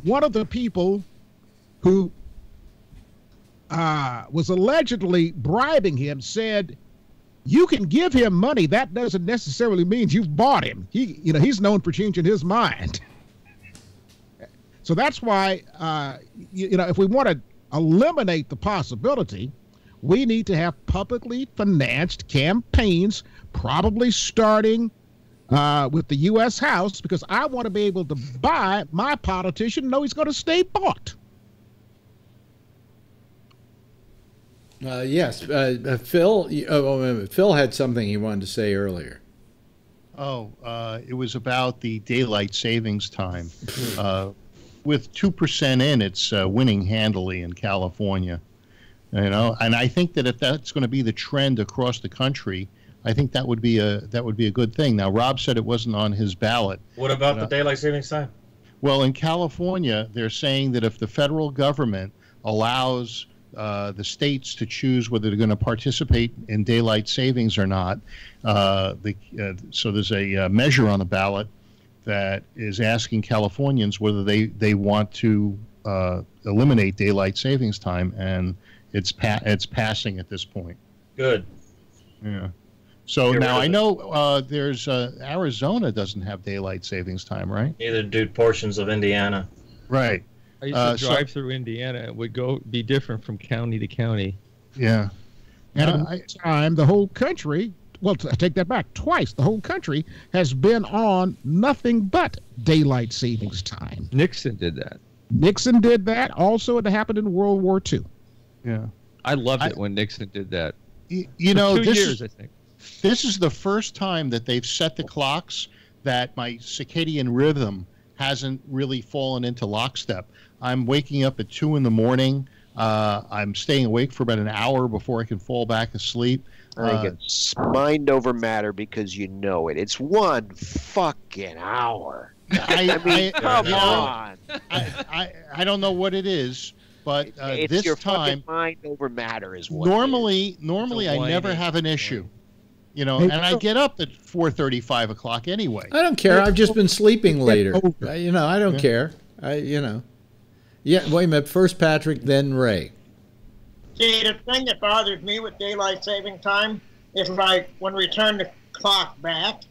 one of the people who was allegedly bribing him said, you can give him money. That doesn't necessarily mean you've bought him. He's known for changing his mind. So that's why, if we want to eliminate the possibility, we need to have publicly financed campaigns, probably starting with the U.S. House, because I want to be able to buy my politician, know he's going to stay bought. Yes, Phil. Phil had something he wanted to say earlier. It was about the daylight savings time. With 2% in, it's winning handily in California. And I think that if that's going to be the trend across the country, I think that would be a good thing. Now, Rob said it wasn't on his ballot. What about the daylight savings time? Well, in California, they're saying that if the federal government allows the states to choose whether they're going to participate in daylight savings or not, so there's a measure on the ballot that is asking Californians whether they want to eliminate daylight savings time, and it's passing at this point. Good. Yeah. So now I know there's Arizona doesn't have daylight savings time, right? Neither do portions of Indiana. Right. I used to drive through Indiana. It would be different from county to county. Yeah. And the whole country, well, I take that back, twice the whole country has been on nothing but daylight savings time. Nixon did that. Nixon did that. Also, it happened in World War II. Yeah. I loved it when Nixon did that. For 2 years, I think. This is the first time that they've set the clocks that my circadian rhythm hasn't really fallen into lockstep. I'm waking up at 2 in the morning. I'm staying awake for about an hour before I can fall back asleep. I think it's mind over matter because you know it. It's 1 fucking hour. I mean, come on. I don't know what it is, but it's this your time, fucking mind over matter is what. Normally I never have an issue. And I get up at 4:30, 5 o'clock anyway. I don't care. I've just been sleeping later. I don't care. Yeah, wait a minute. First Patrick, then Ray. See, the thing that bothers me with daylight saving time is like when we turn the clock back,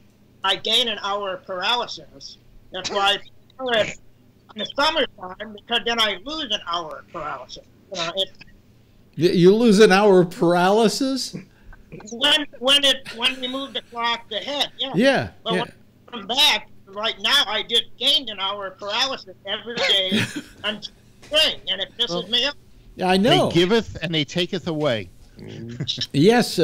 I gain an hour of paralysis. That's why I do it in the summertime, because then I lose an hour of paralysis. You lose an hour of paralysis? When we move the clock ahead, yeah. Yeah. But when I come back, right now I just gained an hour of paralysis every day until spring, and it pisses me off. Yeah, I know. They giveth and they taketh away. Yes,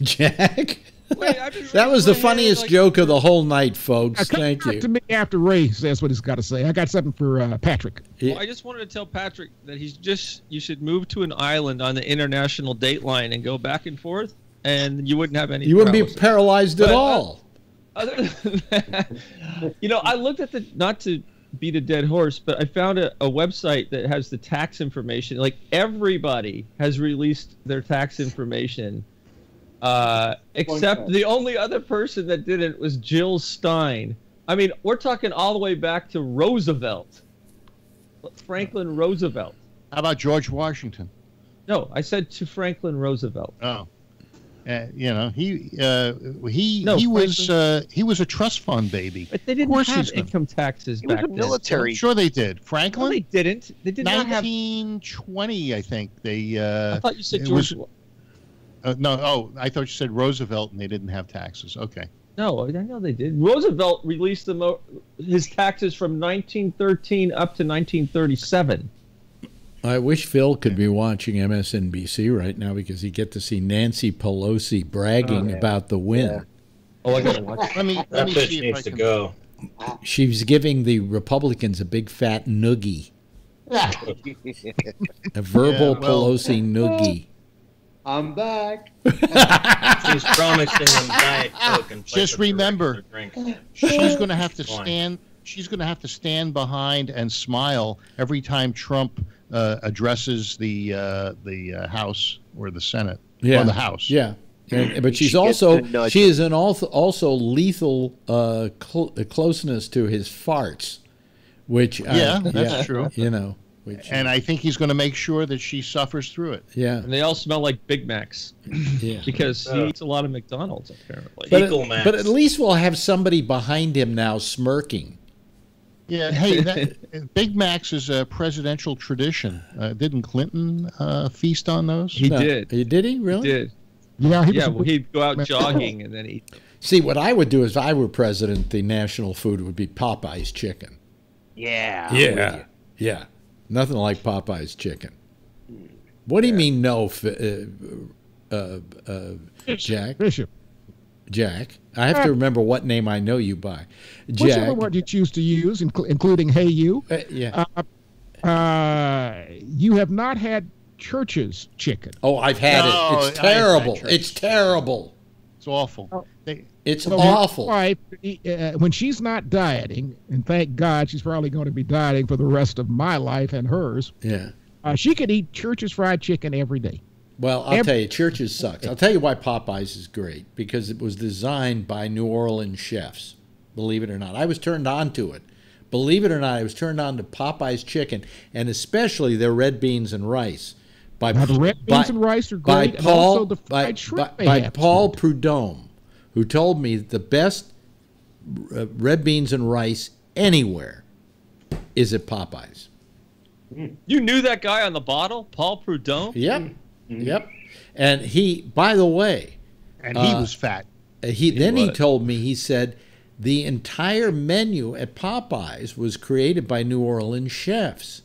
Jack. That was the funniest joke of the whole night, folks. Thank you. To me after Ray says what he's got to say. I got something for Patrick. Well, I just wanted to tell Patrick that you should move to an island on the international date line and go back and forth, and you wouldn't have any. You wouldn't be paralyzed at all. Other than that, I looked at not to beat a dead horse, but I found a website that has the tax information. Like, everybody has released their tax information, except the only other person that didn't was Jill Stein. I mean, we're talking all the way back to Roosevelt, Franklin Roosevelt. How about George Washington? No, I said to Franklin Roosevelt. Oh. He was a trust fund baby. But they didn't have income taxes back then. Military. I'm sure they did. Franklin? No, they didn't. They did not have 1920, I think. I thought you said George. No, I thought you said Roosevelt, and they didn't have taxes. Okay. No, I know they did. Roosevelt released his taxes from 1913 up to 1937. I wish Phil could be watching MSNBC right now because he'd get to see Nancy Pelosi bragging about the win. Yeah. Oh, I gotta watch. Let me That see bitch if needs I to can. go. She's giving the Republicans a big fat noogie, a verbal Yeah, well- Pelosi noogie. I'm back. She's promising them Diet Coke and Just remember, drink. she's going to have to Fine. stand. She's going to have to stand behind and smile every time Trump addresses the House or the Senate or the House. Yeah. But she's She gets also to nudge she is an also lethal closeness to his farts, which that's true. You know, which, And I think he's going to make sure that she suffers through it. yeah, And they all smell like Big Macs yeah. because he eats a lot of McDonald's apparently. But at least we'll have somebody behind him now smirking. Yeah. Hey, Big Macs is a presidential tradition. Didn't Clinton feast on those? He did. Did he really? He did. Yeah, he was Yeah, well, he'd go out jogging and then eat them. See, what I would do if I were president, the national food would be Popeye's chicken. Yeah. Yeah. Nothing like Popeye's chicken. What do you mean no, Jack? Bishop. Jack. I have to remember what name I know you by. Whichever Jack. one you choose to use, including "Hey You." Yeah. You have not had Church's chicken. Oh, I've had No, it. It's I've had terrible. Church's. It's terrible. It's awful. It's So awful. my wife, when she's not dieting, and thank God she's probably going to be dieting for the rest of my life and hers, Yeah. she could eat Church's fried chicken every day. Well, I'll tell you, Church's sucks. I'll tell you why Popeyes is great, because it was designed by New Orleans chefs, believe it or not. I was turned on to it. Believe it or not, I was turned on to Popeyes chicken, and especially their red beans and rice. By, Now, the red beans and rice are great, and also the fried shrimp they have. Paul Prudhomme, who told me the best red beans and rice anywhere is at Popeyes. You knew that guy on the bottle, Paul Prudhomme? Yep. Yep. And he, by the way, And he was fat. He told me, he said the entire menu at Popeyes was created by New Orleans chefs.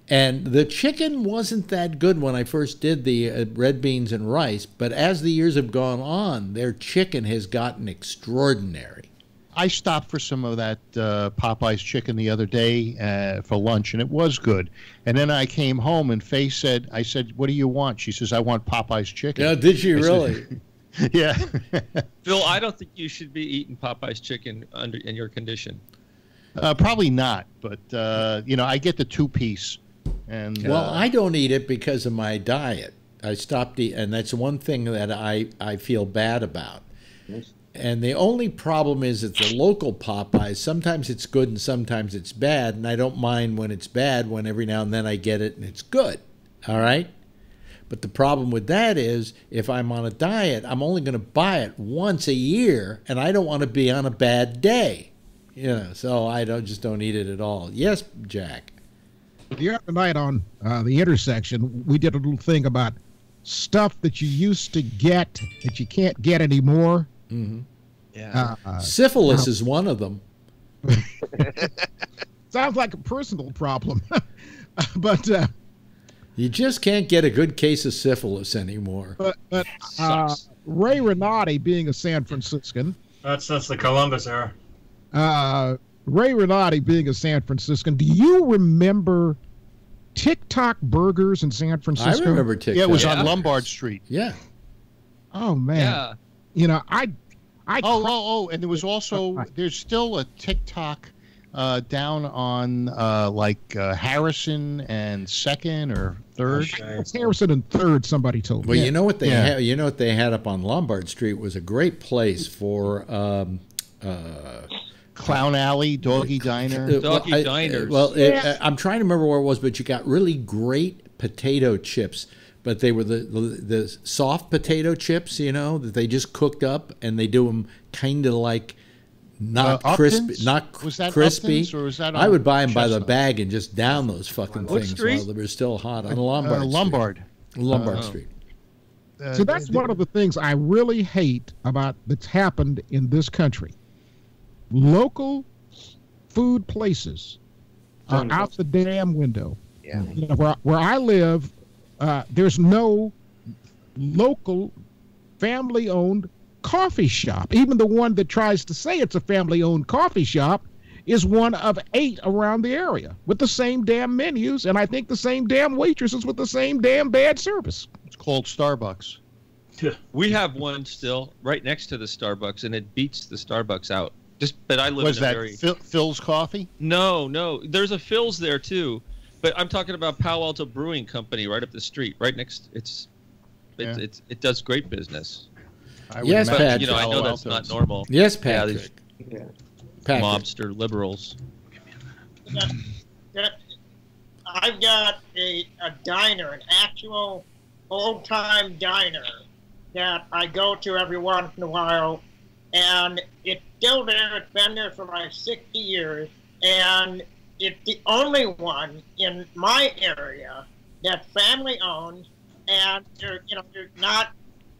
And the chicken wasn't that good when I first did the red beans and rice, but as the years have gone on, their chicken has gotten extraordinary. I stopped for some of that Popeye's chicken the other day for lunch, and it was good. And then I came home, and Faye said, I said, what do you want? She says, I want Popeye's chicken. Yeah, did she I really? Said, yeah. Phil, I don't think you should be eating Popeye's chicken in your condition. Probably not, but, I get the two-piece. And Well, I don't eat it because of my diet. I stopped eating, and that's one thing that I feel bad about. And the only problem is at the local Popeyes, sometimes it's good and sometimes it's bad, and I don't mind when it's bad when every now and then I get it and it's good, all right? But the problem with that is if I'm on a diet, I'm only going to buy it once a year, and I don't want to be on a bad day, so I just don't eat it at all. Yes, Jack? The other night on the intersection, we did a little thing about stuff that you used to get that you can't get anymore. Mm-hmm. Yeah. Syphilis is one of them. Sounds like a personal problem. But you just can't get a good case of syphilis anymore. But Ray Renati, being a San Franciscan, That's the Columbus era. Ray Renati, being a San Franciscan, do you remember TikTok Burgers in San Francisco? I remember TikTok. Yeah, it was on Lombard Street. Yeah. Oh man. Yeah. And there was also there's still a TikTok down on Harrison and Second or Third. It's Harrison and Third. Somebody told me. Well, you know what they had. You know what they had up on Lombard Street was a great place for Clown Alley, Doggy Diner. Doggy Diners. I'm trying to remember where it was, but you got really great potato chips. But they were the soft potato chips, that they just cooked up, and they do them kind of like not crispy, Was that crispy. Upton's, or was that I would buy them by the Chestnut? bag and just down those fucking What things street? while they were still hot on Lombard. Lombard. Street. So that's one of the things I really hate about that's happened in this country. Local food places are out the damn window. Yeah. You know, where I live, there's no local family-owned coffee shop. Even the one that tries to say it's a family-owned coffee shop is one of 8 around the area with the same damn menus, and I think the same damn waitresses with the same damn bad service. It's called Starbucks. We have one still right next to the Starbucks, and it beats the Starbucks out. But I live in a very... Phil's Coffee? No. There's a Phil's there too, but I'm talking about Palo Alto Brewing Company right up the street, right next. It does great business. Yes, Patrick. You know, I know that's not normal. Yes, Patrick. Yeah, Patrick. Mobster liberals. I've got a diner, an actual old-time diner that I go to every once in a while, and it's still there. It's been there for like 60 years, and it's the only one in my area that's family-owned, and there's not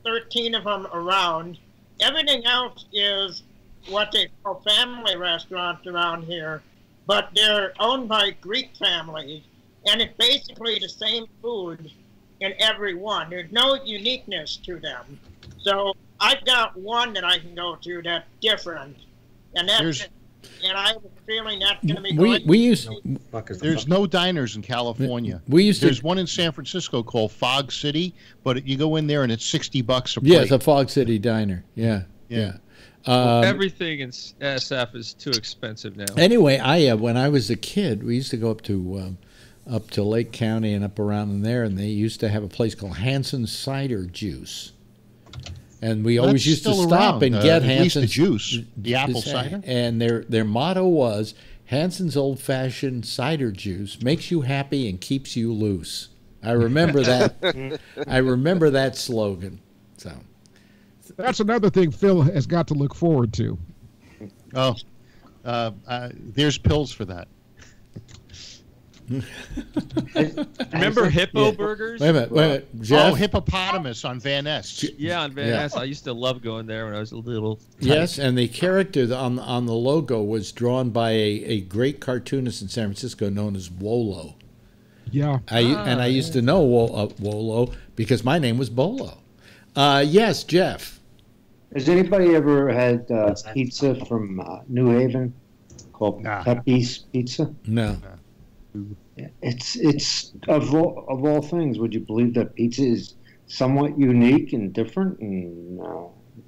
13 of them around. Everything else is what they call family restaurants around here, but they're owned by Greek families, and it's basically the same food in every one. There's no uniqueness to them. So I've got one that I can go to that's different, and that's and I have a feeling that's going to be There's no diners in California. There's one in San Francisco called Fog City, but you go in there and it's $60 a plate. Yeah, it's a Fog City diner. Yeah. Everything in SF is too expensive now. Anyway, when I was a kid, we used to go up to Lake County and up around in there, and they used to have a place called Hanson's Cider Juice. And we always used to stop and get Hanson's the juice, the apple cider. And their motto was, Hanson's Old Fashioned Cider Juice makes you happy and keeps you loose. I remember that. I remember that slogan. So that's another thing Phil has got to look forward to. Oh, there's pills for that. Remember Hippo Burgers? Wait a minute, Jeff? Oh, Hippopotamus on Van Ness. Yeah, on Van Ness. I used to love going there when I was a little. Yes, and the character on the logo was drawn by a great cartoonist in San Francisco known as Wolo. Yeah. I used to know Wolo because my name was Bolo. Yes, Jeff. Has anybody ever had pizza from New Haven called Pepe's Pizza? No. It's of all things, would you believe that pizza is somewhat unique and different and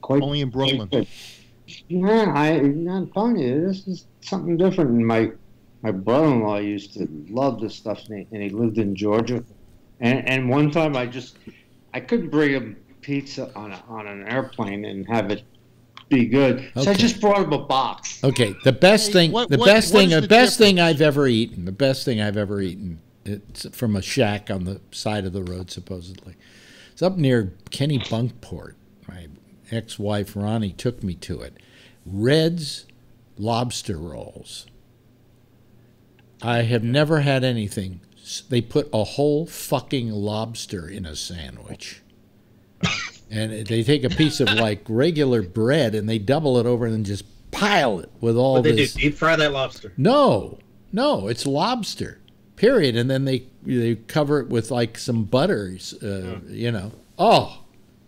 quite only in Brooklyn? Yeah, I'm telling you, this is something different. And my brother-in-law used to love this stuff, and he lived in Georgia. And one time I couldn't bring him pizza on an airplane and have it be good. So I just brought him a box. Okay, the best thing I've ever eaten. It's from a shack on the side of the road, supposedly. It's up near Kenny Bunkport. My ex-wife Ronnie took me to it. Red's lobster rolls. I have never had anything. They put a whole fucking lobster in a sandwich. And they take a piece of like regular bread and they double it over and then just pile it with all this. They do deep fry that lobster. No, it's lobster, period. And then they cover it with like some butter, Oh,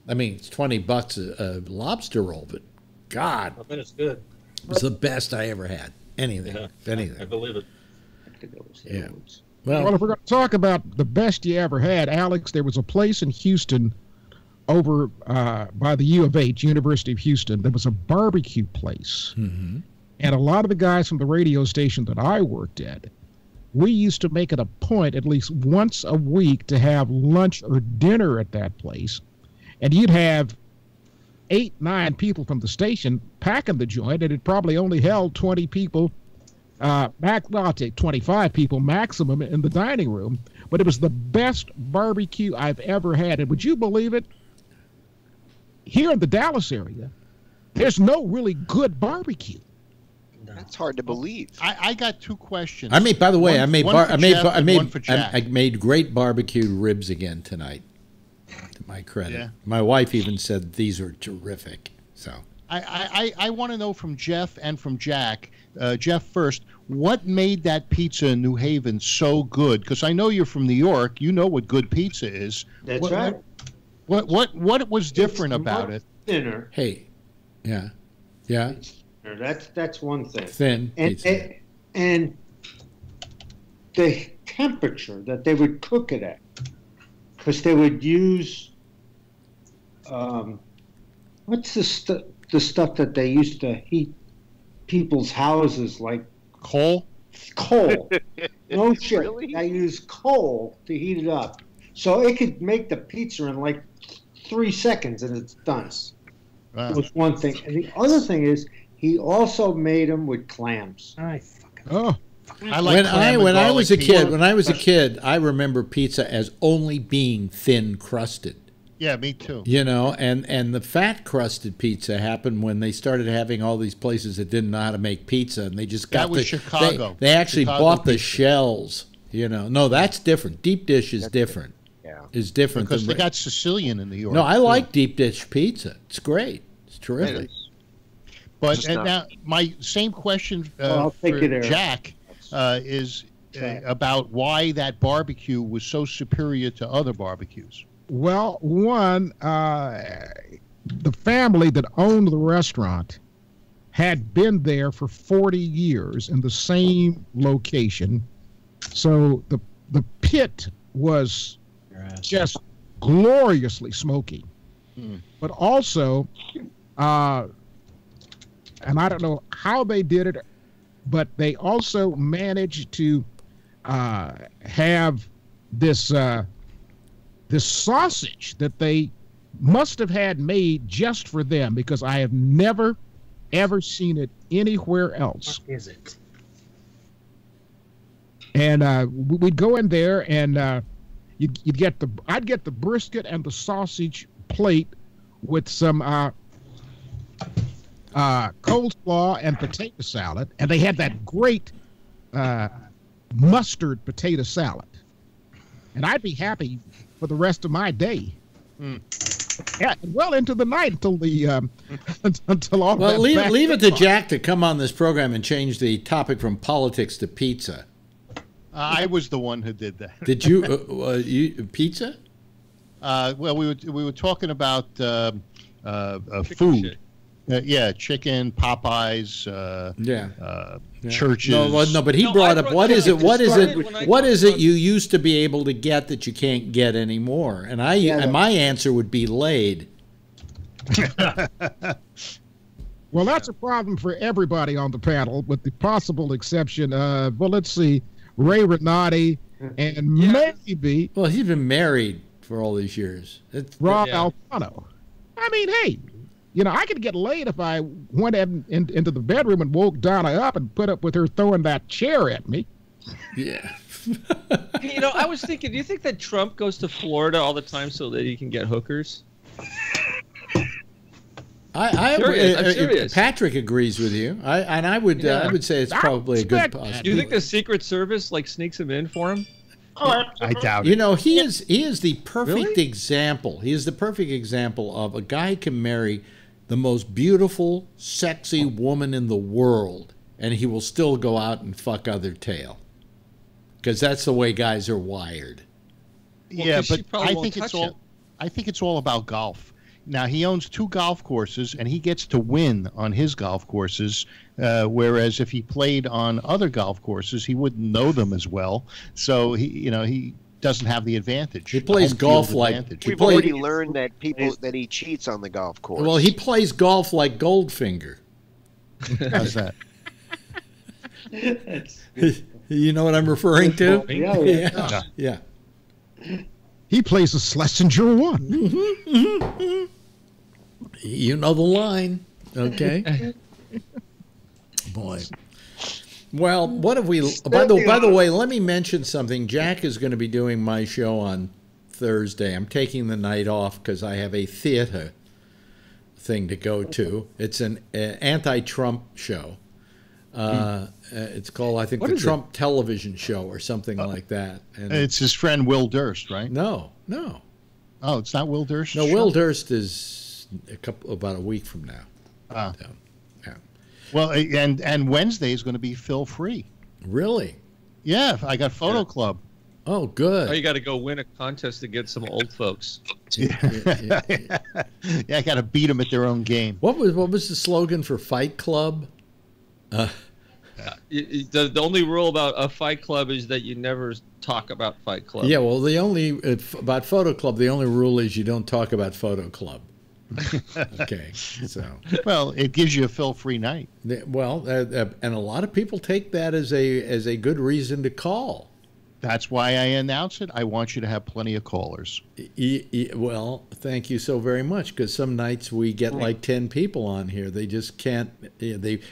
I mean, it's $20 a lobster roll, but God, I bet it's good. It's the best I ever had. Anything. I believe it. Yeah. Well, if we're going to talk about the best you ever had, Alex, there was a place in Houston over by the U of H, University of Houston. There was a barbecue place. Mm-hmm. And a lot of the guys from the radio station that I worked at, we used to make it a point at least once a week to have lunch or dinner at that place. And you'd have 8-9 people from the station packing the joint, and it probably only held 20 people. I'll take 25 people maximum in the dining room. But it was the best barbecue I've ever had. And would you believe it? Here in the Dallas area, there's no really good barbecue. That's hard to believe. I got 2 questions. I made, by the way, I made great barbecued ribs again tonight. To my credit, Yeah. My wife even said these are terrific. So I want to know from Jeff and from Jack. Jeff first. what made that pizza in New Haven so good? Because I know you're from New York. You know what good pizza is. That's right. What was different about it? Thinner. Hey, yeah. That's one thing. Thin pizza. And the temperature that they would cook it at, because they would use what's the stuff that they used to heat people's houses, like coal? Coal. No shit. Really? They use coal to heat it up. So it could make the pizza in like 3 seconds and it's done. Wow. That was one thing. And the other thing is he also made them with clams. I like when I was a kid, I remember pizza as only being thin crusted. Yeah, me too. You know, and the fat crusted pizza happened when they started having all these places that didn't know how to make pizza, and they just got that was Chicago. They actually Chicago bought the pizza. shells. You know, no, that's different. Deep dish is different. Yeah, is different because than they got Sicilian in New York. No, I too. like deep dish pizza. It's great. It's terrific. But now my same question I'll for take it, Eric. Jack is about why that barbecue was so superior to other barbecues. Well, one, the family that owned the restaurant had been there for 40 years in the same location. So the pit was just gloriously smoky. But also, and I don't know how they did it, but they also managed to have this this sausage that they must have had made just for them, because I have never, ever seen it anywhere else. What is it? And we'd go in there, and I'd get the brisket and the sausage plate with some coleslaw and potato salad, and they had that great mustard potato salad, and I'd be happy for the rest of my day. Yeah, well into the night until the until all. Well, that leave it to Jack to come on this program and change the topic from politics to pizza. I was the one who did that. Did you pizza? Well, we were talking about food. Yeah, chicken, Popeyes. Churches. No, but he brought up what is it you used to be able to get that you can't get anymore? And my answer would be Laid. Well, that's a problem for everybody on the panel, with the possible exception of, well, let's see, Ray Renati and maybe. Well, he's been married for all these years. Rob Alfano. I mean, hey, I could get laid if I went into the bedroom and woke Donna up and put up with her throwing that chair at me. Yeah. I was thinking, do you think that Trump goes to Florida all the time so that he can get hookers? I'm serious. Patrick agrees with you. I would say it's probably a good possibility. Do you think the Secret Service sneaks him in for him? I doubt it. He is the perfect example. He is the perfect example of a guy who can marry the most beautiful, sexy woman in the world, and he will still go out and fuck other tail. Because that's the way guys are wired. Yeah, but I think it's all about golf. Now, he owns 2 golf courses, and he gets to win on his golf courses, whereas if he played on other golf courses, he wouldn't know them as well. So he doesn't have the advantage. He plays golf We've already learned that he cheats on the golf course. Well, he plays golf like Goldfinger. How's that? You know what I'm referring to? Yeah. He plays a Schlesinger 1. You know the line, okay? Boy. Well, what have we? By the way, let me mention something. Jack is going to be doing my show on Thursday. I'm taking the night off because I have a theater thing to go to. It's an anti-Trump show. It's called, I think, the Trump Television Show or something like that. And it's his friend Will Durst, right? No. Oh, it's not Will Durst? No, Will Durst is about a week from now. Well, and Wednesday is going to be Phil Free. Really? Yeah, I got Photo Club. Oh, good. Oh, you got to go win a contest against some old folks. Yeah, I got to beat them at their own game. What was the slogan for Fight Club? The only rule about a Fight Club is that you never talk about Fight Club. Yeah, well, about Photo Club, the only rule is you don't talk about Photo Club. Okay, so well, it gives you a Phil-free night. Well, and a lot of people take that as a good reason to call. That's why I announce it. I want you to have plenty of callers. Well, thank you so very much, because some nights we get like 10 people on here. They just can't,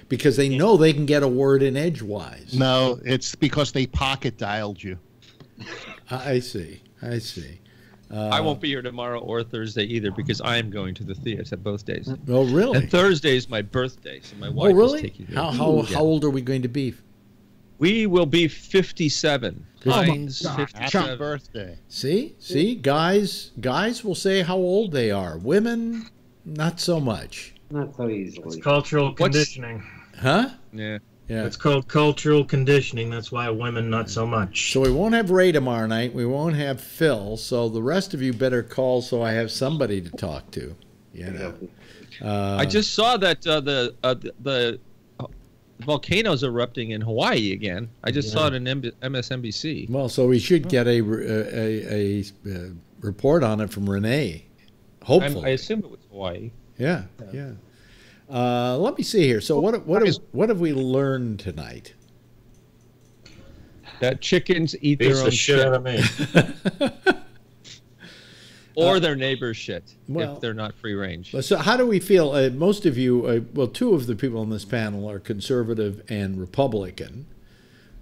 because they know they can get a word in edgewise. No, it's because they pocket dialed you. I see. I won't be here tomorrow or Thursday either, because I am going to the theater both days. Oh, really? And Thursday is my birthday, so my wife is taking me. How old are we going to be? We will be 57. Heinz, 57. Happy birthday. See, guys will say how old they are. Women, not so much. Not so easily. It's cultural conditioning. Huh? Yeah. It's called cultural conditioning. That's why women not so much. So we won't have Ray tomorrow night. We won't have Phil. So the rest of you better call so I have somebody to talk to. You know. I just saw that the volcano's erupting in Hawaii again. I just saw it in MSNBC. Well, so we should get a report on it from Renee. Hopefully, I assume it was Hawaii. Yeah. Let me see here. So what have we learned tonight? That chickens eat their own shit out of me. Or their neighbor's shit, if they're not free range. So how do we feel? Most of you, two of the people on this panel are conservative and Republican.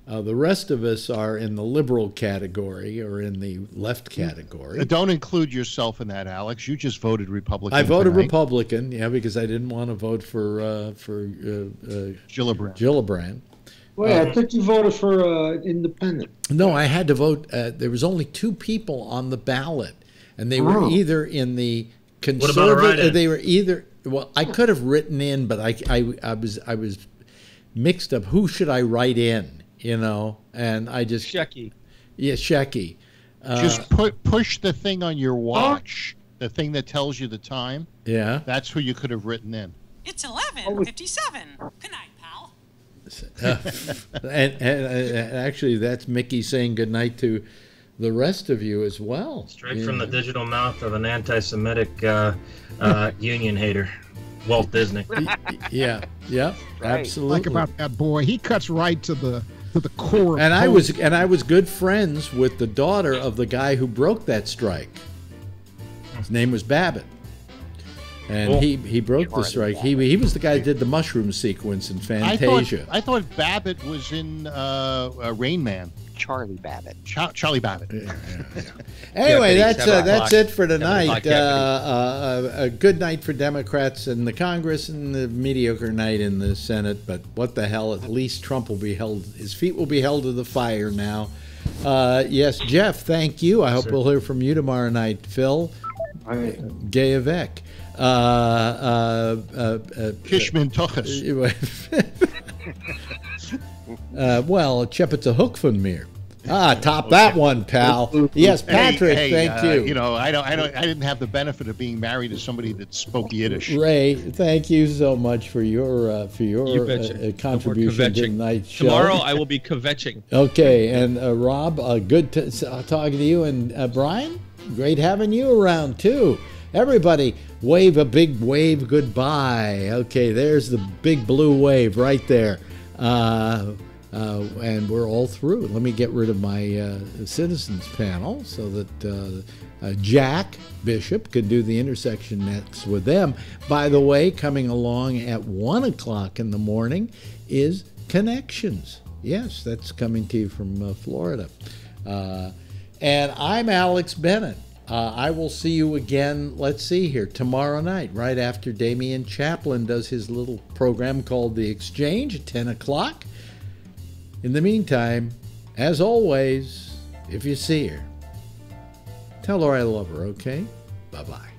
The rest of us are in the liberal category or in the left category. Don't include yourself in that, Alex. You just voted Republican. I voted tonight. Republican, because I didn't want to vote for Gillibrand. Wait, I thought you voted for independent. No, I had to vote. There was only 2 people on the ballot. And they were either in the conservative. They were either. Well, I could have written in, but I was mixed up. Who should I write in? And I just Shecky. Yeah, Shecky. Just push the thing on your watch, the thing that tells you the time. Yeah, that's who you could have written in. It's 11:57. Good night, pal. and actually, that's Mickey saying good night to the rest of you as well. Straight from the digital mouth of an anti-Semitic union hater, Walt Disney. Yeah, absolutely. Like about that boy, he cuts right to the core. And I was good friends with the daughter of the guy who broke that strike. His name was Babbitt, and he broke the strike. He was the guy that did the mushroom sequence in Fantasia. I thought Babbitt was in Rain Man. Charlie Babbitt. Charlie Babbitt. Yeah. Anyway, that's it for tonight. A good night for Democrats in the Congress and the mediocre night in the Senate. But what the hell? At least Trump will be held. His feet will be held to the fire now. Yes, Jeff. Thank you. I hope we'll hear from you tomorrow night, Phil. Gay avec. Kishman Tuchus. Chepitz a hook von mir. Top that one, pal. Yes, Patrick. Thank you. I didn't have the benefit of being married to somebody that spoke Yiddish. Ray, thank you so much for your contribution to tonight's show. Tomorrow I will be kvetching. Okay, and Rob, good talking to you, and Brian, great having you around too. Everybody, wave a big wave goodbye. Okay, there's the big blue wave right there. And we're all through. Let me get rid of my citizens panel so that Jack Bishop could do the intersection next with them. By the way, coming along at 1 o'clock in the morning is Connections. Yes, that's coming to you from Florida. And I'm Alex Bennett. I will see you again, let's see here, tomorrow night, right after Damian Chaplin does his little program called The Exchange at 10 o'clock. In the meantime, as always, if you see her, tell her I love her, okay? Bye-bye.